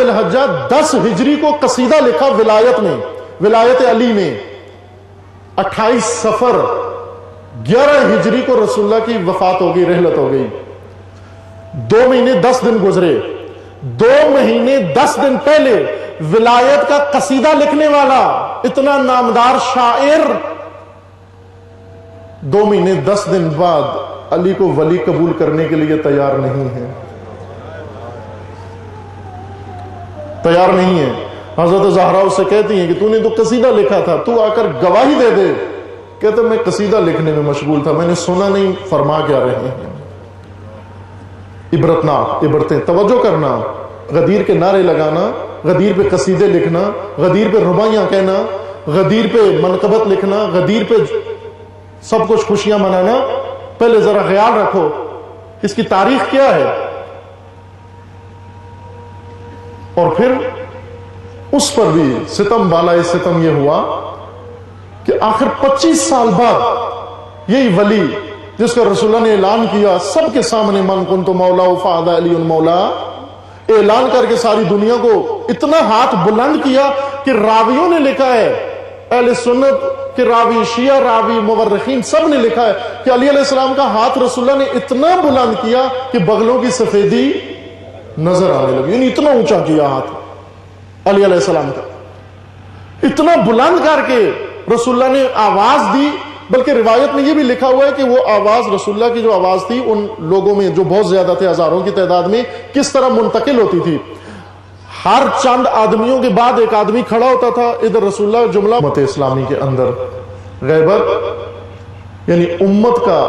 S1: الحجہ 10 ہجری کو قصیدہ لکھا ولایت میں، ولایت علی میں. 28 صفر 11 ہجری کو رسول اللہ کی وفات ہو گئی، رحلت ہو گئی. 2 مہینے 10 دن گزرے. 2 مہینے 10 دن پہلے ولایت کا قصیدہ لکھنے والا اتنا نامدار شاعر 2 مہینے 10 دن بعد علی کو ولی قبول کرنے کے لیے تیار نہیں ہے. تیار نہیں ہے. حضرت زہرا اس سے کہتی ہیں کہ تو نے تو قصیدہ لکھا تھا، تو آ کر گواہی دے دے. کہتے میں قصیدہ لکھنے میں مشغول تھا، میں نے سنا نہیں فرما کیا رہے ہیں. عبرتناک عبرتیں. توجہ کرنا، غدیر کے نعرے لگانا، غدیر پہ قصیدے لکھنا، غدیر پہ رباعیاں کہنا، غدیر پہ منقبت لکھنا، غدیر پہ سب کچھ خوشیاں منانا. پہلے ذرا خیال رکھو اس کی تاریخ کیا ہے. اور پھر اس پر بھی ستم بالائے ستم یہ ہوا کہ آخر 25 سال بعد یہی ولی جس کا رسول اللہ نے اعلان کیا سب کے سامنے، من کنت مولا فہذا علی مولا، اعلان کر کے ساری دنیا کو اتنا ہاتھ بلند کیا کہ راویوں نے لکھا ہے، اہل سنت کے راوی، شیعہ راوی، مورخین سب نے لکھا ہے کہ علی علیہ السلام کا ہاتھ رسول اللہ نے اتنا بلند کیا کہ بغلوں کی سفیدی نظر آنے لگی. یعنی اتنا اونچا کیا ہاتھ علی علیہ السلام کا، اتنا بلند کر کے رسول اللہ نے آواز دی. بلکہ روایت میں یہ بھی لکھا ہوا ہے کہ وہ آواز رسول اللہ کی جو آواز تھی ان لوگوں میں جو بہت زیادہ تھے، ہزاروں کی تعداد میں، کس طرح منتقل ہوتی تھی. ہر چند آدمیوں کے بعد ایک آدمی کھڑا ہوتا تھا. ادھر رسول اللہ جملہ امت اسلامی کے اندر غیبت یعنی امت کا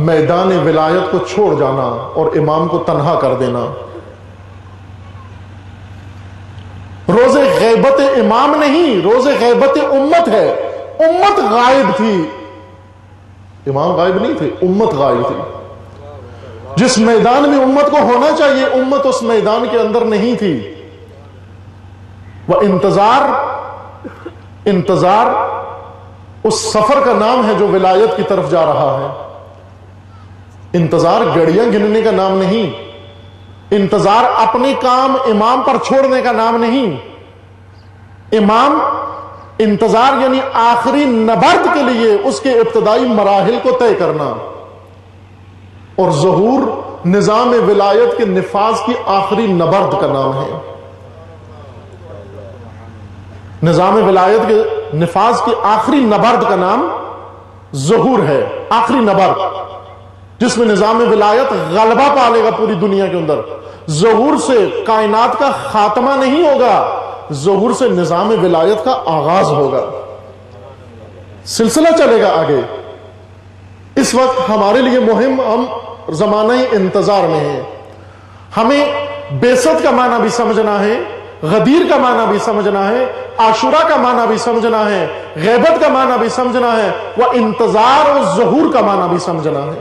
S1: میدان ولایت کو چھوڑ جانا اور امام کو تنہا کر دینا. روز غیبت امام نہیں، روز غیبت امت ہے. امت غائب تھی، امام غائب نہیں تھے، امت غائب تھی. جس میدان میں امت کو ہونا چاہیے امت اس میدان کے اندر نہیں تھی. وہ انتظار اس سفر کا نام ہے جو ولایت کی طرف جا رہا ہے. انتظار گھڑیاں گننے کا نام نہیں. انتظار اپنے کام امام پر چھوڑنے کا نام نہیں. امام انتظار یعنی آخری نبرد کے لیے اس کے ابتدائی مراحل کو طے کرنا، اور ظہور نظام ولایت کے نفاذ کی آخری نبرد کا نام ہے۔ نظام ولایت کے نفاذ کی آخری نبرد کا نام ظہور ہے، آخری نبرد جس میں نظام ولایت غلبہ پالے گا پوری دنیا کے اندر۔ ظہور سے کائنات کا خاتمہ نہیں ہوگا، ظہور سے نظام ولایت کا آغاز ہوگا، سلسلہ چلے گا آگے۔ اس وقت ہمارے لیے مہم، ہم زمانہ انتظار میں ہیں۔ ہمیں بعثت کا معنی بھی سمجھنا ہے، غدیر کا معنی بھی سمجھنا ہے، عاشورہ کا معنی بھی سمجھنا ہے، غیبت کا معنی بھی سمجھنا ہے، وہ انتظار اور ظہور کا معنی بھی سمجھنا ہے۔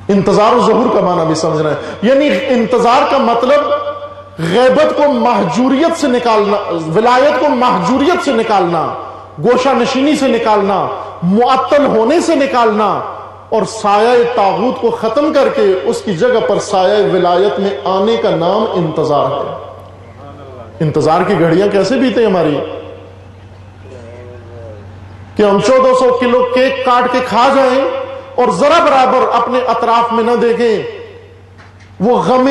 S1: انتظار و ظہور کا معنی بھی سمجھنا ہے، یعنی انتظار کا مطلب غیبت کو محجوریت سے نکالنا، ولایت کو محجوریت سے نکالنا، گوشہ نشینی سے نکالنا، معطل ہونے سے نکالنا، اور سایہ طاغوت کو ختم کر کے اس کی جگہ پر سایہ ولایت میں آنے کا نام انتظار ہے۔ انتظار کی گھڑیاں کیسے بیتے ہماری کہ ہم 1400 کلو کیک کاٹ کے کھا جائیں اور ذرا برابر اپنے اطراف میں نہ دیکھیں۔ وہ غم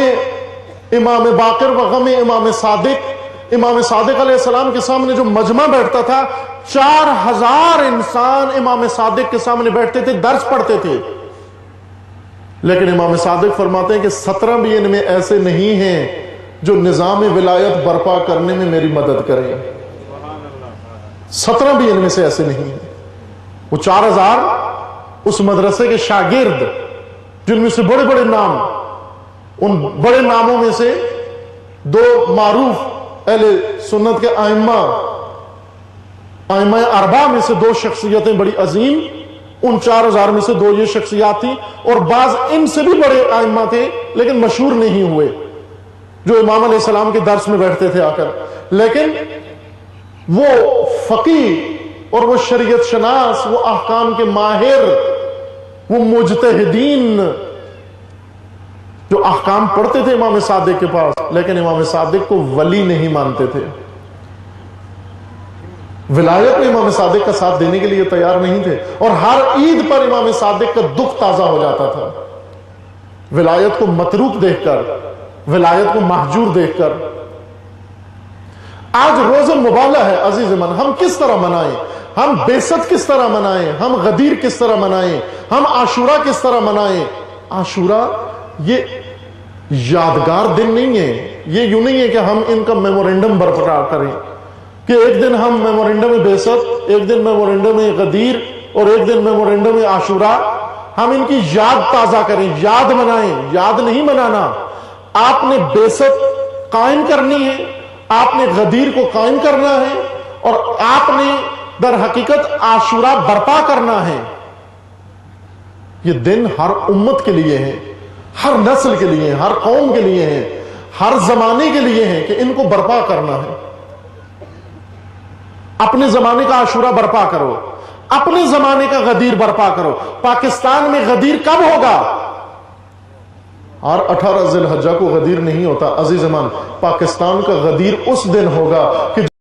S1: امام باقر و غم امام صادق، امام صادق علیہ السلام کے سامنے جو مجمع بیٹھتا تھا، 4000 انسان امام صادق کے سامنے بیٹھتے تھے، درس پڑھتے تھے، لیکن امام صادق فرماتے ہیں کہ 17 بھی ان میں ایسے نہیں ہیں جو نظام ولایت برپا کرنے میں میری مدد کریں۔ 17 بھی ان میں سے ایسے نہیں ہیں۔ وہ 4000 اس مدرسے کے شاگرد، جن میں سے بڑے بڑے نام، ان بڑے ناموں میں سے 2 معروف اہل سنت کے ائمہ اربعہ میں سے 2 شخصیتیں بڑی عظیم، ان 4000 میں سے 2 یہ شخصیات تھیں، اور بعض ان سے بھی بڑے ائمہ تھے لیکن مشہور نہیں ہوئے، جو امام علیہ السلام کے درس میں بیٹھتے تھے آ کر، لیکن وہ فقیہ اور وہ شریعت شناس، وہ احکام کے ماہر، وہ مجتہدین جو احکام پڑھتے تھے امام صادق کے پاس، لیکن امام صادق کو ولی نہیں مانتے تھے، ولایت میں امام صادق کا ساتھ دینے کے لیے تیار نہیں تھے، اور ہر عید پر امام صادق کا دکھ تازہ ہو جاتا تھا، ولایت کو متروک دیکھ کر، ولایت کو محجور دیکھ کر۔ آج روز مبالہ ہے عزیز من، ہم کس طرح منائیں، ہم بعثت کس طرح منائیں، ہم غدیر کس طرح منائیں، ہم عاشورہ کس طرح منائیں۔ عاشورہ یہ یادگار دن نہیں ہے، یہ یوں نہیں ہے کہ ہم ان کا میمورینڈم برقرار کریں کہ ایک دن ہم میمورینڈم بعثت، ایک دن میمورینڈم غدیر، اور ایک دن میمورینڈم عاشورہ، ہم ان کی یاد تازہ کریں، یاد منائیں۔ یاد نہیں منانا، آپ نے بعثت قائم کرنی ہے، آپ نے غدیر کو قائم کرنا ہے، اور آپ نے در حقیقت عاشورہ برپا کرنا ہے۔ یہ دن ہر امت کے لیے ہے، ہر نسل کے لیے، ہر قوم کے لیے ہے، ہر زمانے کے لیے ہے کہ ان کو برپا کرنا ہے۔ اپنے زمانے کا عاشورہ برپا کرو، اپنے زمانے کا غدیر برپا کرو۔ پاکستان میں غدیر کب ہوگا؟ اور 18 ذی الحجہ کو غدیر نہیں ہوتا عزیز من، پاکستان کا غدیر اس دن ہوگا کہ